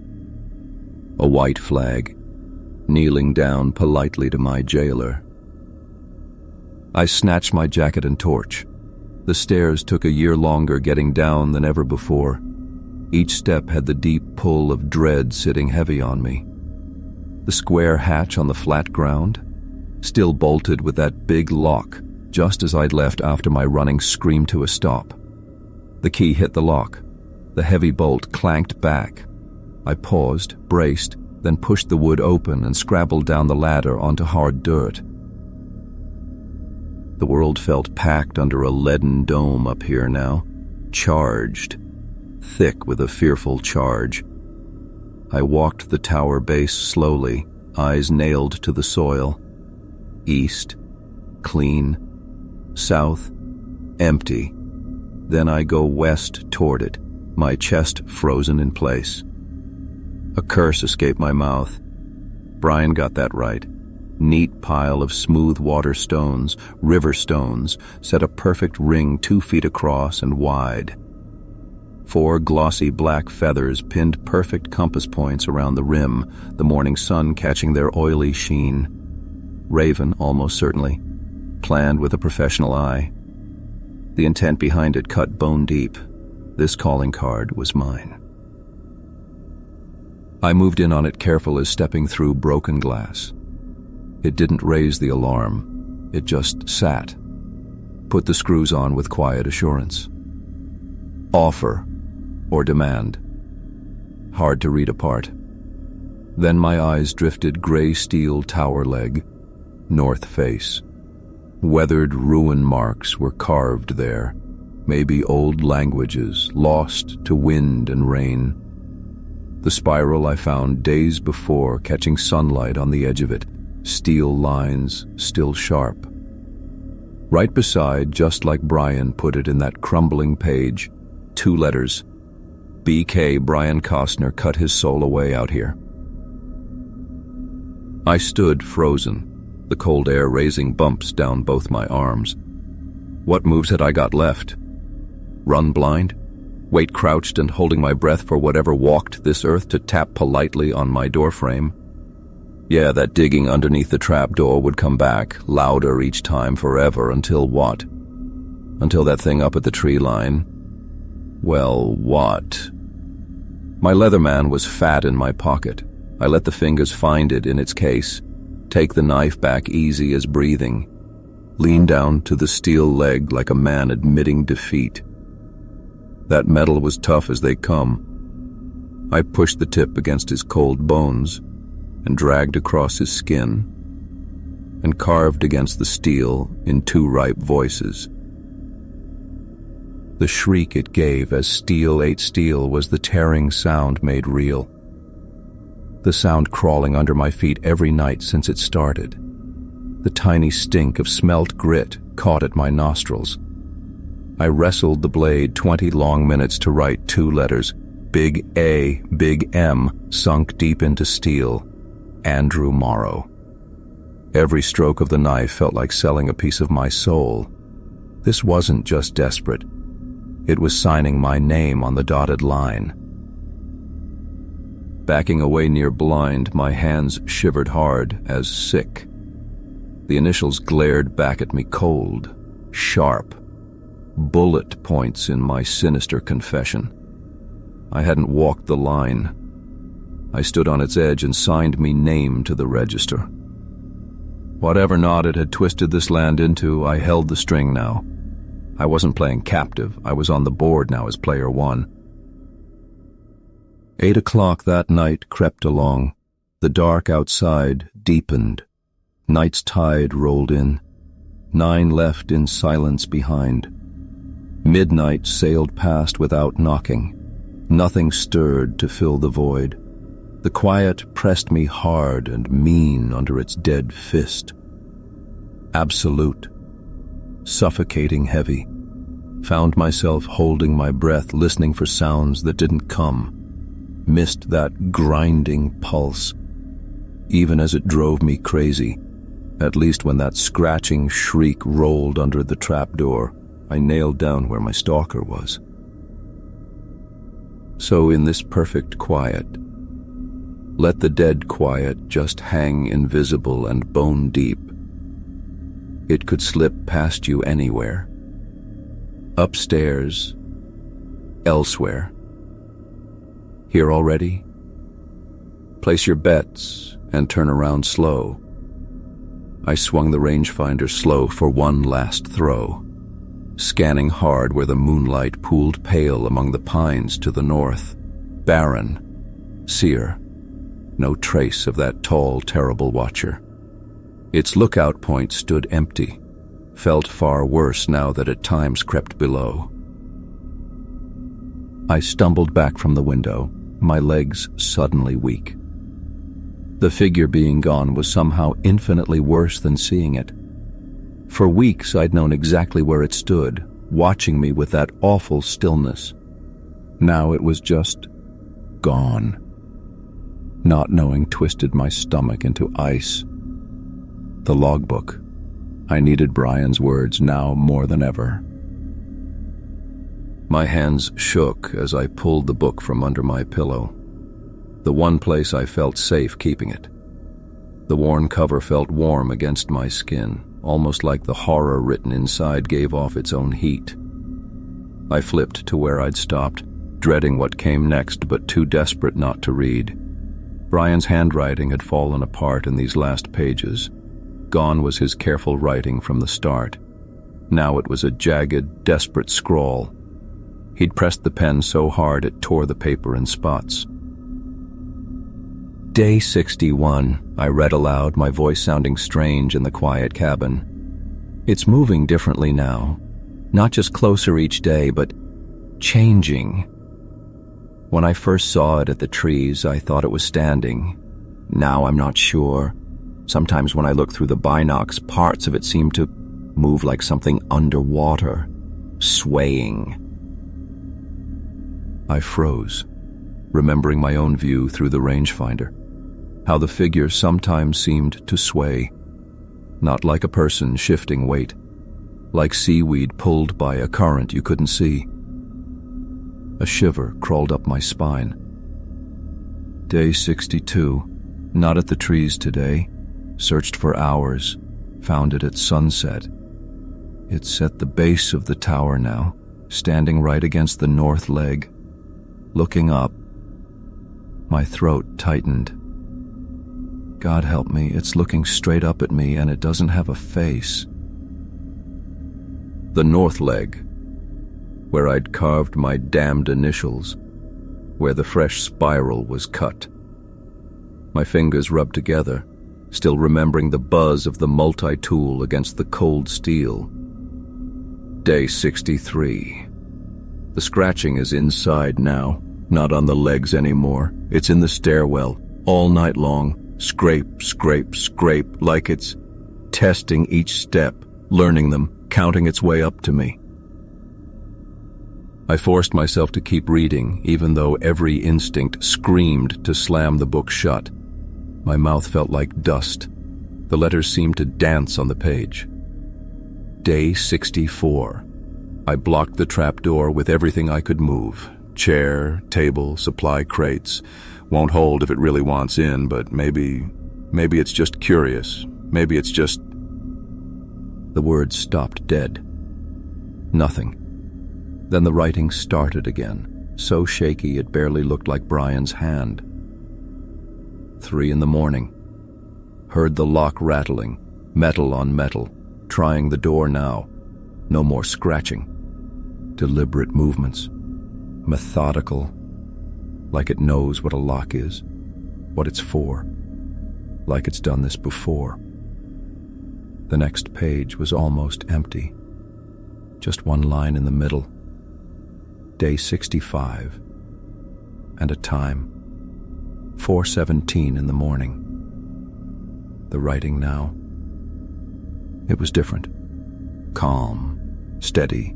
A white flag, kneeling down politely to my jailer. I snatched my jacket and torch. The stairs took a year longer getting down than ever before. Each step had the deep pull of dread sitting heavy on me. The square hatch on the flat ground, still bolted with that big lock, just as I'd left after my running screamed to a stop. The key hit the lock. The heavy bolt clanked back. I paused, braced, then pushed the wood open and scrabbled down the ladder onto hard dirt. The world felt packed under a leaden dome up here now, charged, thick with a fearful charge. I walked the tower base slowly, eyes nailed to the soil. East, clean. South, empty. Then I go west toward it, my chest frozen in place. A curse escaped my mouth. Brian got that right. Neat pile of smooth water stones, river stones, set a perfect ring 2 feet across and wide. 4 glossy black feathers pinned perfect compass points around the rim, the morning sun catching their oily sheen. Raven, almost certainly, planned with a professional eye. The intent behind it cut bone deep. This calling card was mine. I moved in on it careful as stepping through broken glass. It didn't raise the alarm. It just sat. Put the screws on with quiet assurance. Offer or demand. Hard to read apart. Then my eyes drifted gray steel tower leg, north face. Weathered ruin marks were carved there, maybe old languages lost to wind and rain. The spiral I found days before catching sunlight on the edge of it, steel lines still sharp. Right beside, just like Brian put it in that crumbling page, 2 letters. B.K. Brian Costner cut his soul away out here. I stood frozen, the cold air raising bumps down both my arms. What moves had I got left? Run blind? Wait crouched and holding my breath for whatever walked this earth to tap politely on my doorframe? Yeah, that digging underneath the trap door would come back, louder each time forever, until what? Until that thing up at the tree line. Well, what? My Leatherman was fat in my pocket. I let the fingers find it in its case, take the knife back easy as breathing, lean down to the steel leg like a man admitting defeat. That metal was tough as they come. I pushed the tip against his cold bones and dragged across his skin and carved against the steel in 2 ripe voices. The shriek it gave as steel ate steel was the tearing sound made real. The sound crawling under my feet every night since it started. The tiny stink of smelt grit caught at my nostrils. I wrestled the blade 20 long minutes to write 2 letters, big A, big M, sunk deep into steel. Andrew Morrow. Every stroke of the knife felt like selling a piece of my soul. This wasn't just desperate. It was signing my name on the dotted line. Backing away near blind, my hands shivered hard as sick. The initials glared back at me cold, sharp. Bullet points in my sinister confession. I hadn't walked the line. I stood on its edge and signed me name to the register. Whatever knot it had twisted this land into, I held the string now. I wasn't playing captive. I was on the board now as player 1. 8 o'clock that night crept along. The dark outside deepened. Night's tide rolled in. 9 left in silence behind. Midnight sailed past without knocking. Nothing stirred to fill the void. The quiet pressed me hard and mean under its dead fist. Absolute. Suffocating heavy. Found myself holding my breath, listening for sounds that didn't come. Missed that grinding pulse. Even as it drove me crazy, at least when that scratching shriek rolled under the trapdoor, I nailed down where my stalker was. So in this perfect quiet, let the dead quiet just hang invisible and bone deep. It could slip past you anywhere. Upstairs, elsewhere. Here already? Place your bets and turn around slow. I swung the rangefinder slow for one last throw, scanning hard where the moonlight pooled pale among the pines to the north. Barren, sere, no trace of that tall, terrible watcher. Its lookout point stood empty, felt far worse now that at times crept below. I stumbled back from the window, my legs suddenly weak. The figure being gone was somehow infinitely worse than seeing it. For weeks I'd known exactly where it stood, watching me with that awful stillness. Now it was just gone. Not knowing twisted my stomach into ice. The logbook. I needed Brian's words now more than ever. My hands shook as I pulled the book from under my pillow. The one place I felt safe keeping it. The worn cover felt warm against my skin, almost like the horror written inside gave off its own heat. I flipped to where I'd stopped, dreading what came next but too desperate not to read. Brian's handwriting had fallen apart in these last pages. Gone was his careful writing from the start. Now it was a jagged, desperate scrawl. He'd pressed the pen so hard it tore the paper in spots. Day 61, I read aloud, my voice sounding strange in the quiet cabin. It's moving differently now. Not just closer each day, but changing. When I first saw it at the trees, I thought it was standing. Now I'm not sure. Sometimes when I look through the binocs, parts of it seem to move like something underwater, swaying. I froze, remembering my own view through the rangefinder, how the figure sometimes seemed to sway, not like a person shifting weight, like seaweed pulled by a current you couldn't see. A shiver crawled up my spine. Day 62, not at the trees today. Searched for hours, found it at sunset. It's at the base of the tower now, standing right against the north leg. Looking up, my throat tightened. God help me, it's looking straight up at me and it doesn't have a face. The north leg, where I'd carved my damned initials, where the fresh spiral was cut. My fingers rubbed together, still remembering the buzz of the multi-tool against the cold steel. Day 63. The scratching is inside now, not on the legs anymore. It's in the stairwell, all night long. Scrape, scrape, scrape, like it's testing each step, learning them, counting its way up to me. I forced myself to keep reading, even though every instinct screamed to slam the book shut. My mouth felt like dust. The letters seemed to dance on the page. Day 64. I blocked the trapdoor with everything I could move. Chair, table, supply crates. Won't hold if it really wants in, but maybe it's just curious. Maybe it's just... The words stopped dead. Nothing. Then the writing started again, so shaky it barely looked like Brian's hand. 3 a.m. Heard the lock rattling, metal on metal, trying the door now. No more scratching. Deliberate movements. Methodical. Like it knows what a lock is, what it's for. like it's done this before. The next page was almost empty. Just one line in the middle. Day 65. And a time. 4:17 in the morning. The writing now. It was different. Calm, steady,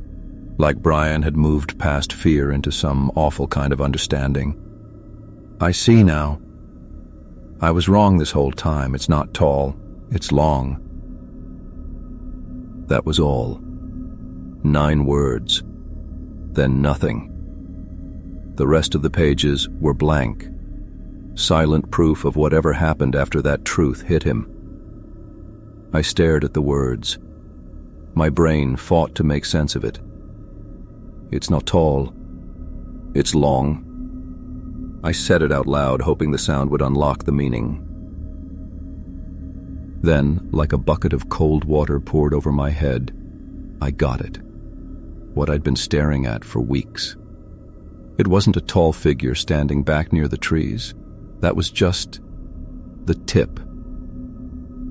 like Brian had moved past fear into some awful kind of understanding. I see now. I was wrong this whole time. It's not tall, it's long. That was all. 9 words, then nothing. The rest of the pages were blank, silent proof of whatever happened after that truth hit him. I stared at the words. My brain fought to make sense of it. It's not tall. It's long. I said it out loud, hoping the sound would unlock the meaning. Then, like a bucket of cold water poured over my head, I got it. What I'd been staring at for weeks. It wasn't a tall figure standing back near the trees. That was just the tip.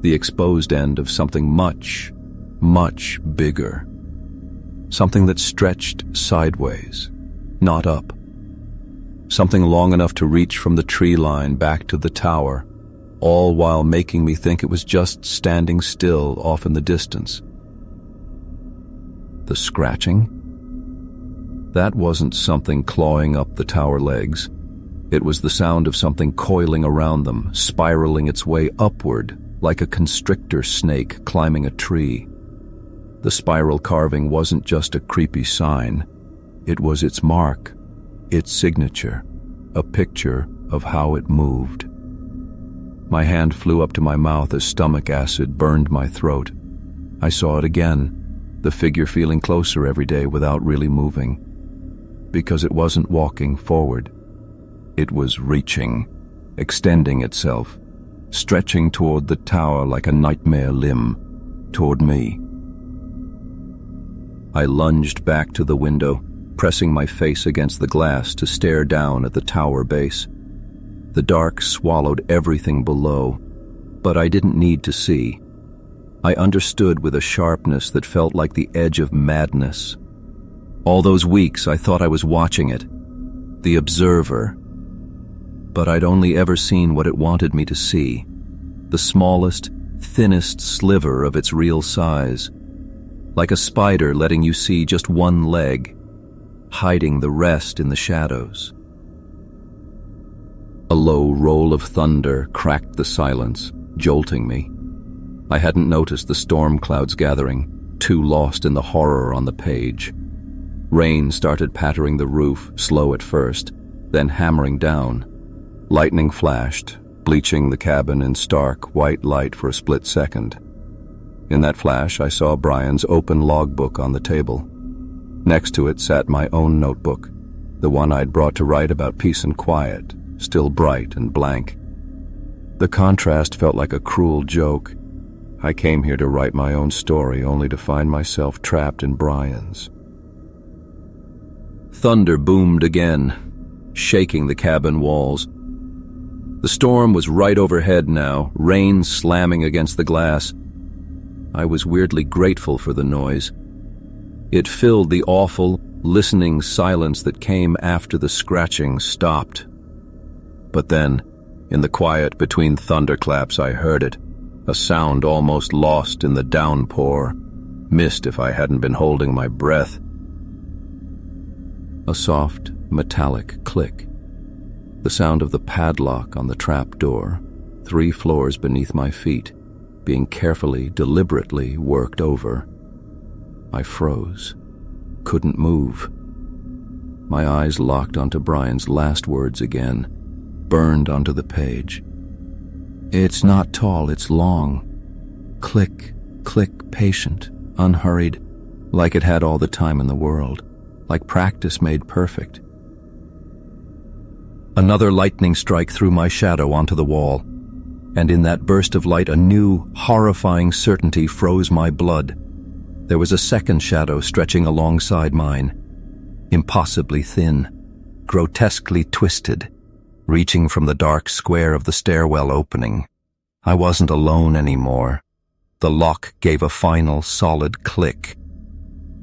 The exposed end of something much, much bigger. Something that stretched sideways, not up. Something long enough to reach from the tree line back to the tower, all while making me think it was just standing still off in the distance. The scratching? That wasn't something clawing up the tower legs. It was the sound of something coiling around them, spiraling its way upward, like a constrictor snake climbing a tree. The spiral carving wasn't just a creepy sign. It was its mark, its signature, a picture of how it moved. My hand flew up to my mouth as stomach acid burned my throat. I saw it again, the figure feeling closer every day without really moving. Because it wasn't walking forward. It was reaching, extending itself, stretching toward the tower like a nightmare limb, toward me. I lunged back to the window, pressing my face against the glass to stare down at the tower base. The dark swallowed everything below, but I didn't need to see. I understood with a sharpness that felt like the edge of madness. All those weeks I thought I was watching it, the observer. But I'd only ever seen what it wanted me to see, the smallest, thinnest sliver of its real size. Like a spider letting you see just one leg, hiding the rest in the shadows. A low roll of thunder cracked the silence, jolting me. I hadn't noticed the storm clouds gathering, too lost in the horror on the page. Rain started pattering the roof, slow at first, then hammering down. Lightning flashed, bleaching the cabin in stark, white light for a split second. In that flash, I saw Brian's open logbook on the table. Next to it sat my own notebook, the one I'd brought to write about peace and quiet, still bright and blank. The contrast felt like a cruel joke. I came here to write my own story, only to find myself trapped in Brian's. Thunder boomed again, shaking the cabin walls. The storm was right overhead now, rain slamming against the glass. I was weirdly grateful for the noise. It filled the awful, listening silence that came after the scratching stopped. But then, in the quiet between thunderclaps, I heard it, a sound almost lost in the downpour, missed if I hadn't been holding my breath. A soft, metallic click. The sound of the padlock on the trap door, 3 floors beneath my feet, being carefully, deliberately worked over. I froze, couldn't move. My eyes locked onto Brian's last words again, burned onto the page. It's not tall, it's long. Click, click, patient, unhurried, like it had all the time in the world, like practice made perfect. Another lightning strike threw my shadow onto the wall, and in that burst of light a new, horrifying certainty froze my blood. There was a second shadow stretching alongside mine, impossibly thin, grotesquely twisted, reaching from the dark square of the stairwell opening. I wasn't alone anymore. The lock gave a final solid click.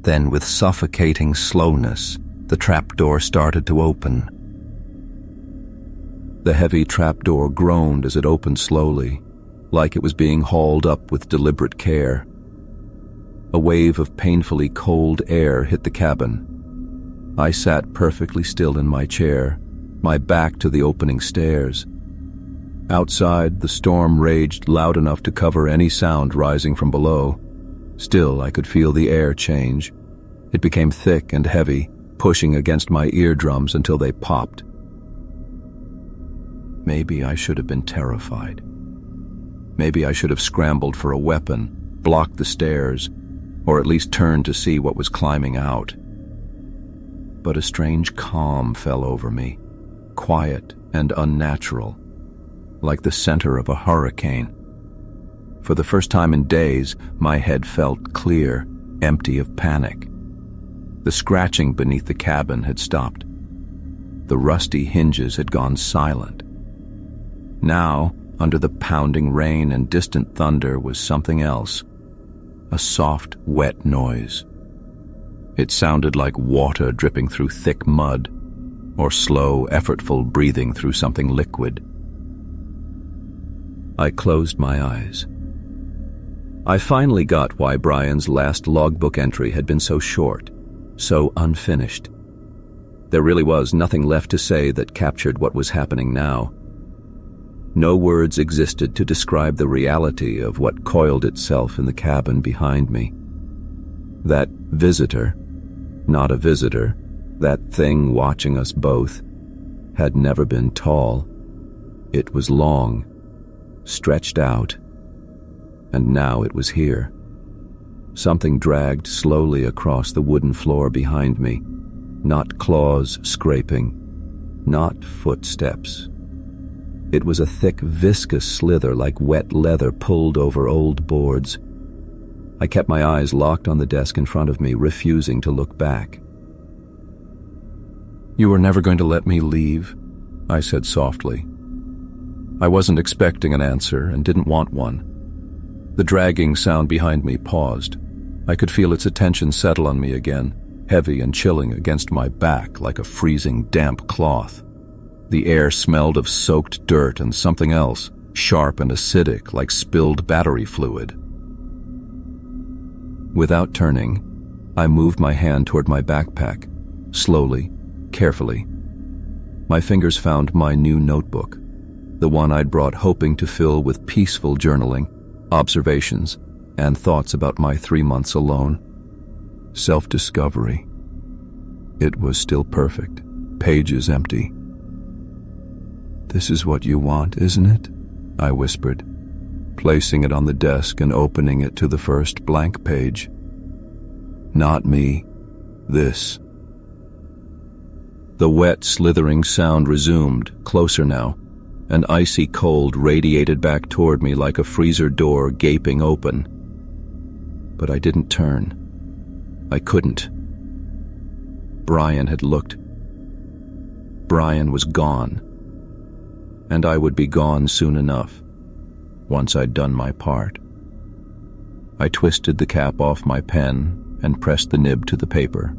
Then, with suffocating slowness, the trapdoor started to open. The heavy trapdoor groaned as it opened slowly, like it was being hauled up with deliberate care. A wave of painfully cold air hit the cabin. I sat perfectly still in my chair, my back to the opening stairs. Outside, the storm raged loud enough to cover any sound rising from below. Still, I could feel the air change. It became thick and heavy, pushing against my eardrums until they popped. Maybe I should have been terrified. Maybe I should have scrambled for a weapon, blocked the stairs, or at least turned to see what was climbing out. But a strange calm fell over me, quiet and unnatural, like the center of a hurricane. For the first time in days, my head felt clear, empty of panic. The scratching beneath the cabin had stopped. The rusty hinges had gone silent. Now, under the pounding rain and distant thunder was something else, a soft, wet noise. It sounded like water dripping through thick mud, or slow, effortful breathing through something liquid. I closed my eyes. I finally got why Brian's last logbook entry had been so short, so unfinished. There really was nothing left to say that captured what was happening now. No words existed to describe the reality of what coiled itself in the cabin behind me. That visitor, not a visitor, that thing watching us both, had never been tall. It was long, stretched out, and now it was here. Something dragged slowly across the wooden floor behind me, not claws scraping, not footsteps. It was a thick, viscous slither like wet leather pulled over old boards. I kept my eyes locked on the desk in front of me, refusing to look back. "You were never going to let me leave?" I said softly. I wasn't expecting an answer and didn't want one. The dragging sound behind me paused. I could feel its attention settle on me again, heavy and chilling against my back like a freezing, damp cloth. The air smelled of soaked dirt and something else, sharp and acidic like spilled battery fluid. Without turning, I moved my hand toward my backpack, slowly, carefully. My fingers found my new notebook, the one I'd brought hoping to fill with peaceful journaling, observations, and thoughts about my 3 months alone. Self-discovery. It was still perfect, pages empty. "This is what you want, isn't it?" I whispered, placing it on the desk and opening it to the first blank page. "Not me. This." The wet, slithering sound resumed, closer now. An icy cold radiated back toward me like a freezer door gaping open. But I didn't turn. I couldn't. Brian had looked. Brian was gone. And I would be gone soon enough, once I'd done my part. I twisted the cap off my pen and pressed the nib to the paper.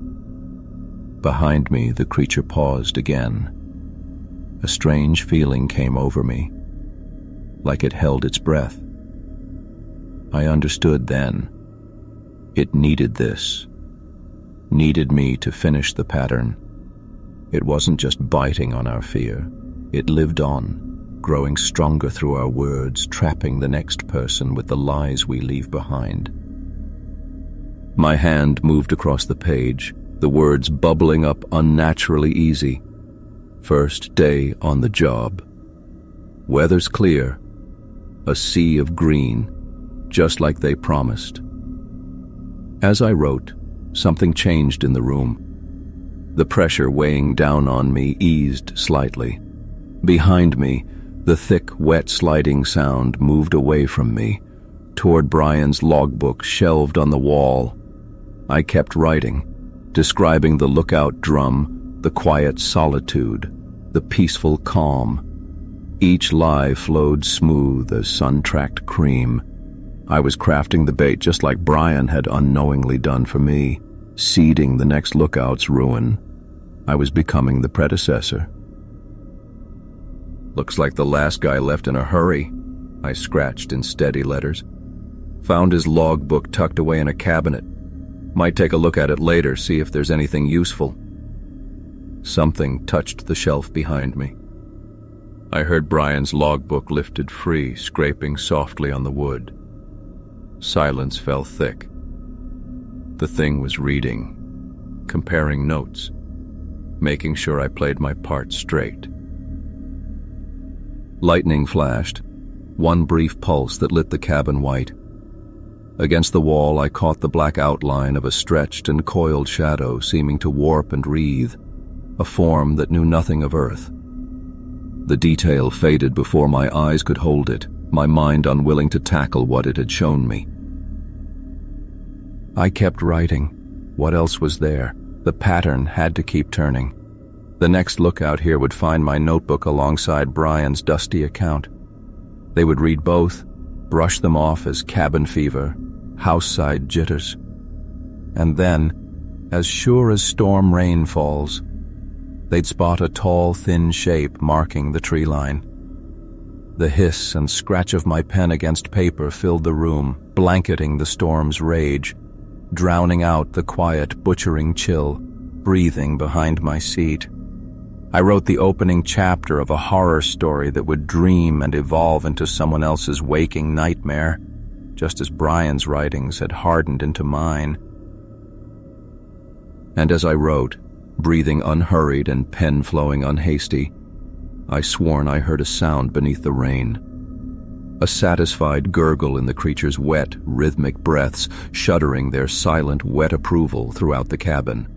Behind me, the creature paused again. A strange feeling came over me, like it held its breath. I understood then. It needed this. Needed me to finish the pattern. It wasn't just biting on our fear. It lived on, growing stronger through our words, trapping the next person with the lies we leave behind. My hand moved across the page, the words bubbling up unnaturally easy. First day on the job. Weather's clear. A sea of green, just like they promised. As I wrote, something changed in the room. The pressure weighing down on me eased slightly. Behind me, the thick, wet sliding sound moved away from me, toward Brian's logbook shelved on the wall. I kept writing, describing the lookout drum, the quiet solitude, the peaceful calm. Each lie flowed smooth as sun-tracked cream. I was crafting the bait just like Brian had unknowingly done for me, seeding the next lookout's ruin. I was becoming the predecessor. "Looks like the last guy left in a hurry," I scratched in steady letters. "Found his logbook tucked away in a cabinet. Might take a look at it later, see if there's anything useful." Something touched the shelf behind me. I heard Brian's logbook lifted free, scraping softly on the wood. Silence fell thick. The thing was reading, comparing notes, making sure I played my part straight. Lightning flashed, one brief pulse that lit the cabin white. Against the wall, I caught the black outline of a stretched and coiled shadow seeming to warp and wreathe, a form that knew nothing of earth. The detail faded before my eyes could hold it, my mind unwilling to tackle what it had shown me. I kept writing. What else was there? The pattern had to keep turning. The next lookout here would find my notebook alongside Brian's dusty account. They would read both, brush them off as cabin fever, house-side jitters. And then, as sure as storm rain falls, they'd spot a tall, thin shape marking the tree line. The hiss and scratch of my pen against paper filled the room, blanketing the storm's rage, drowning out the quiet, butchering chill, breathing behind my seat. I wrote the opening chapter of a horror story that would dream and evolve into someone else's waking nightmare, just as Brian's writings had hardened into mine. And as I wrote, breathing unhurried and pen flowing unhasty, I sworn I heard a sound beneath the rain. A satisfied gurgle in the creature's wet, rhythmic breaths, shuddering their silent, wet approval throughout the cabin.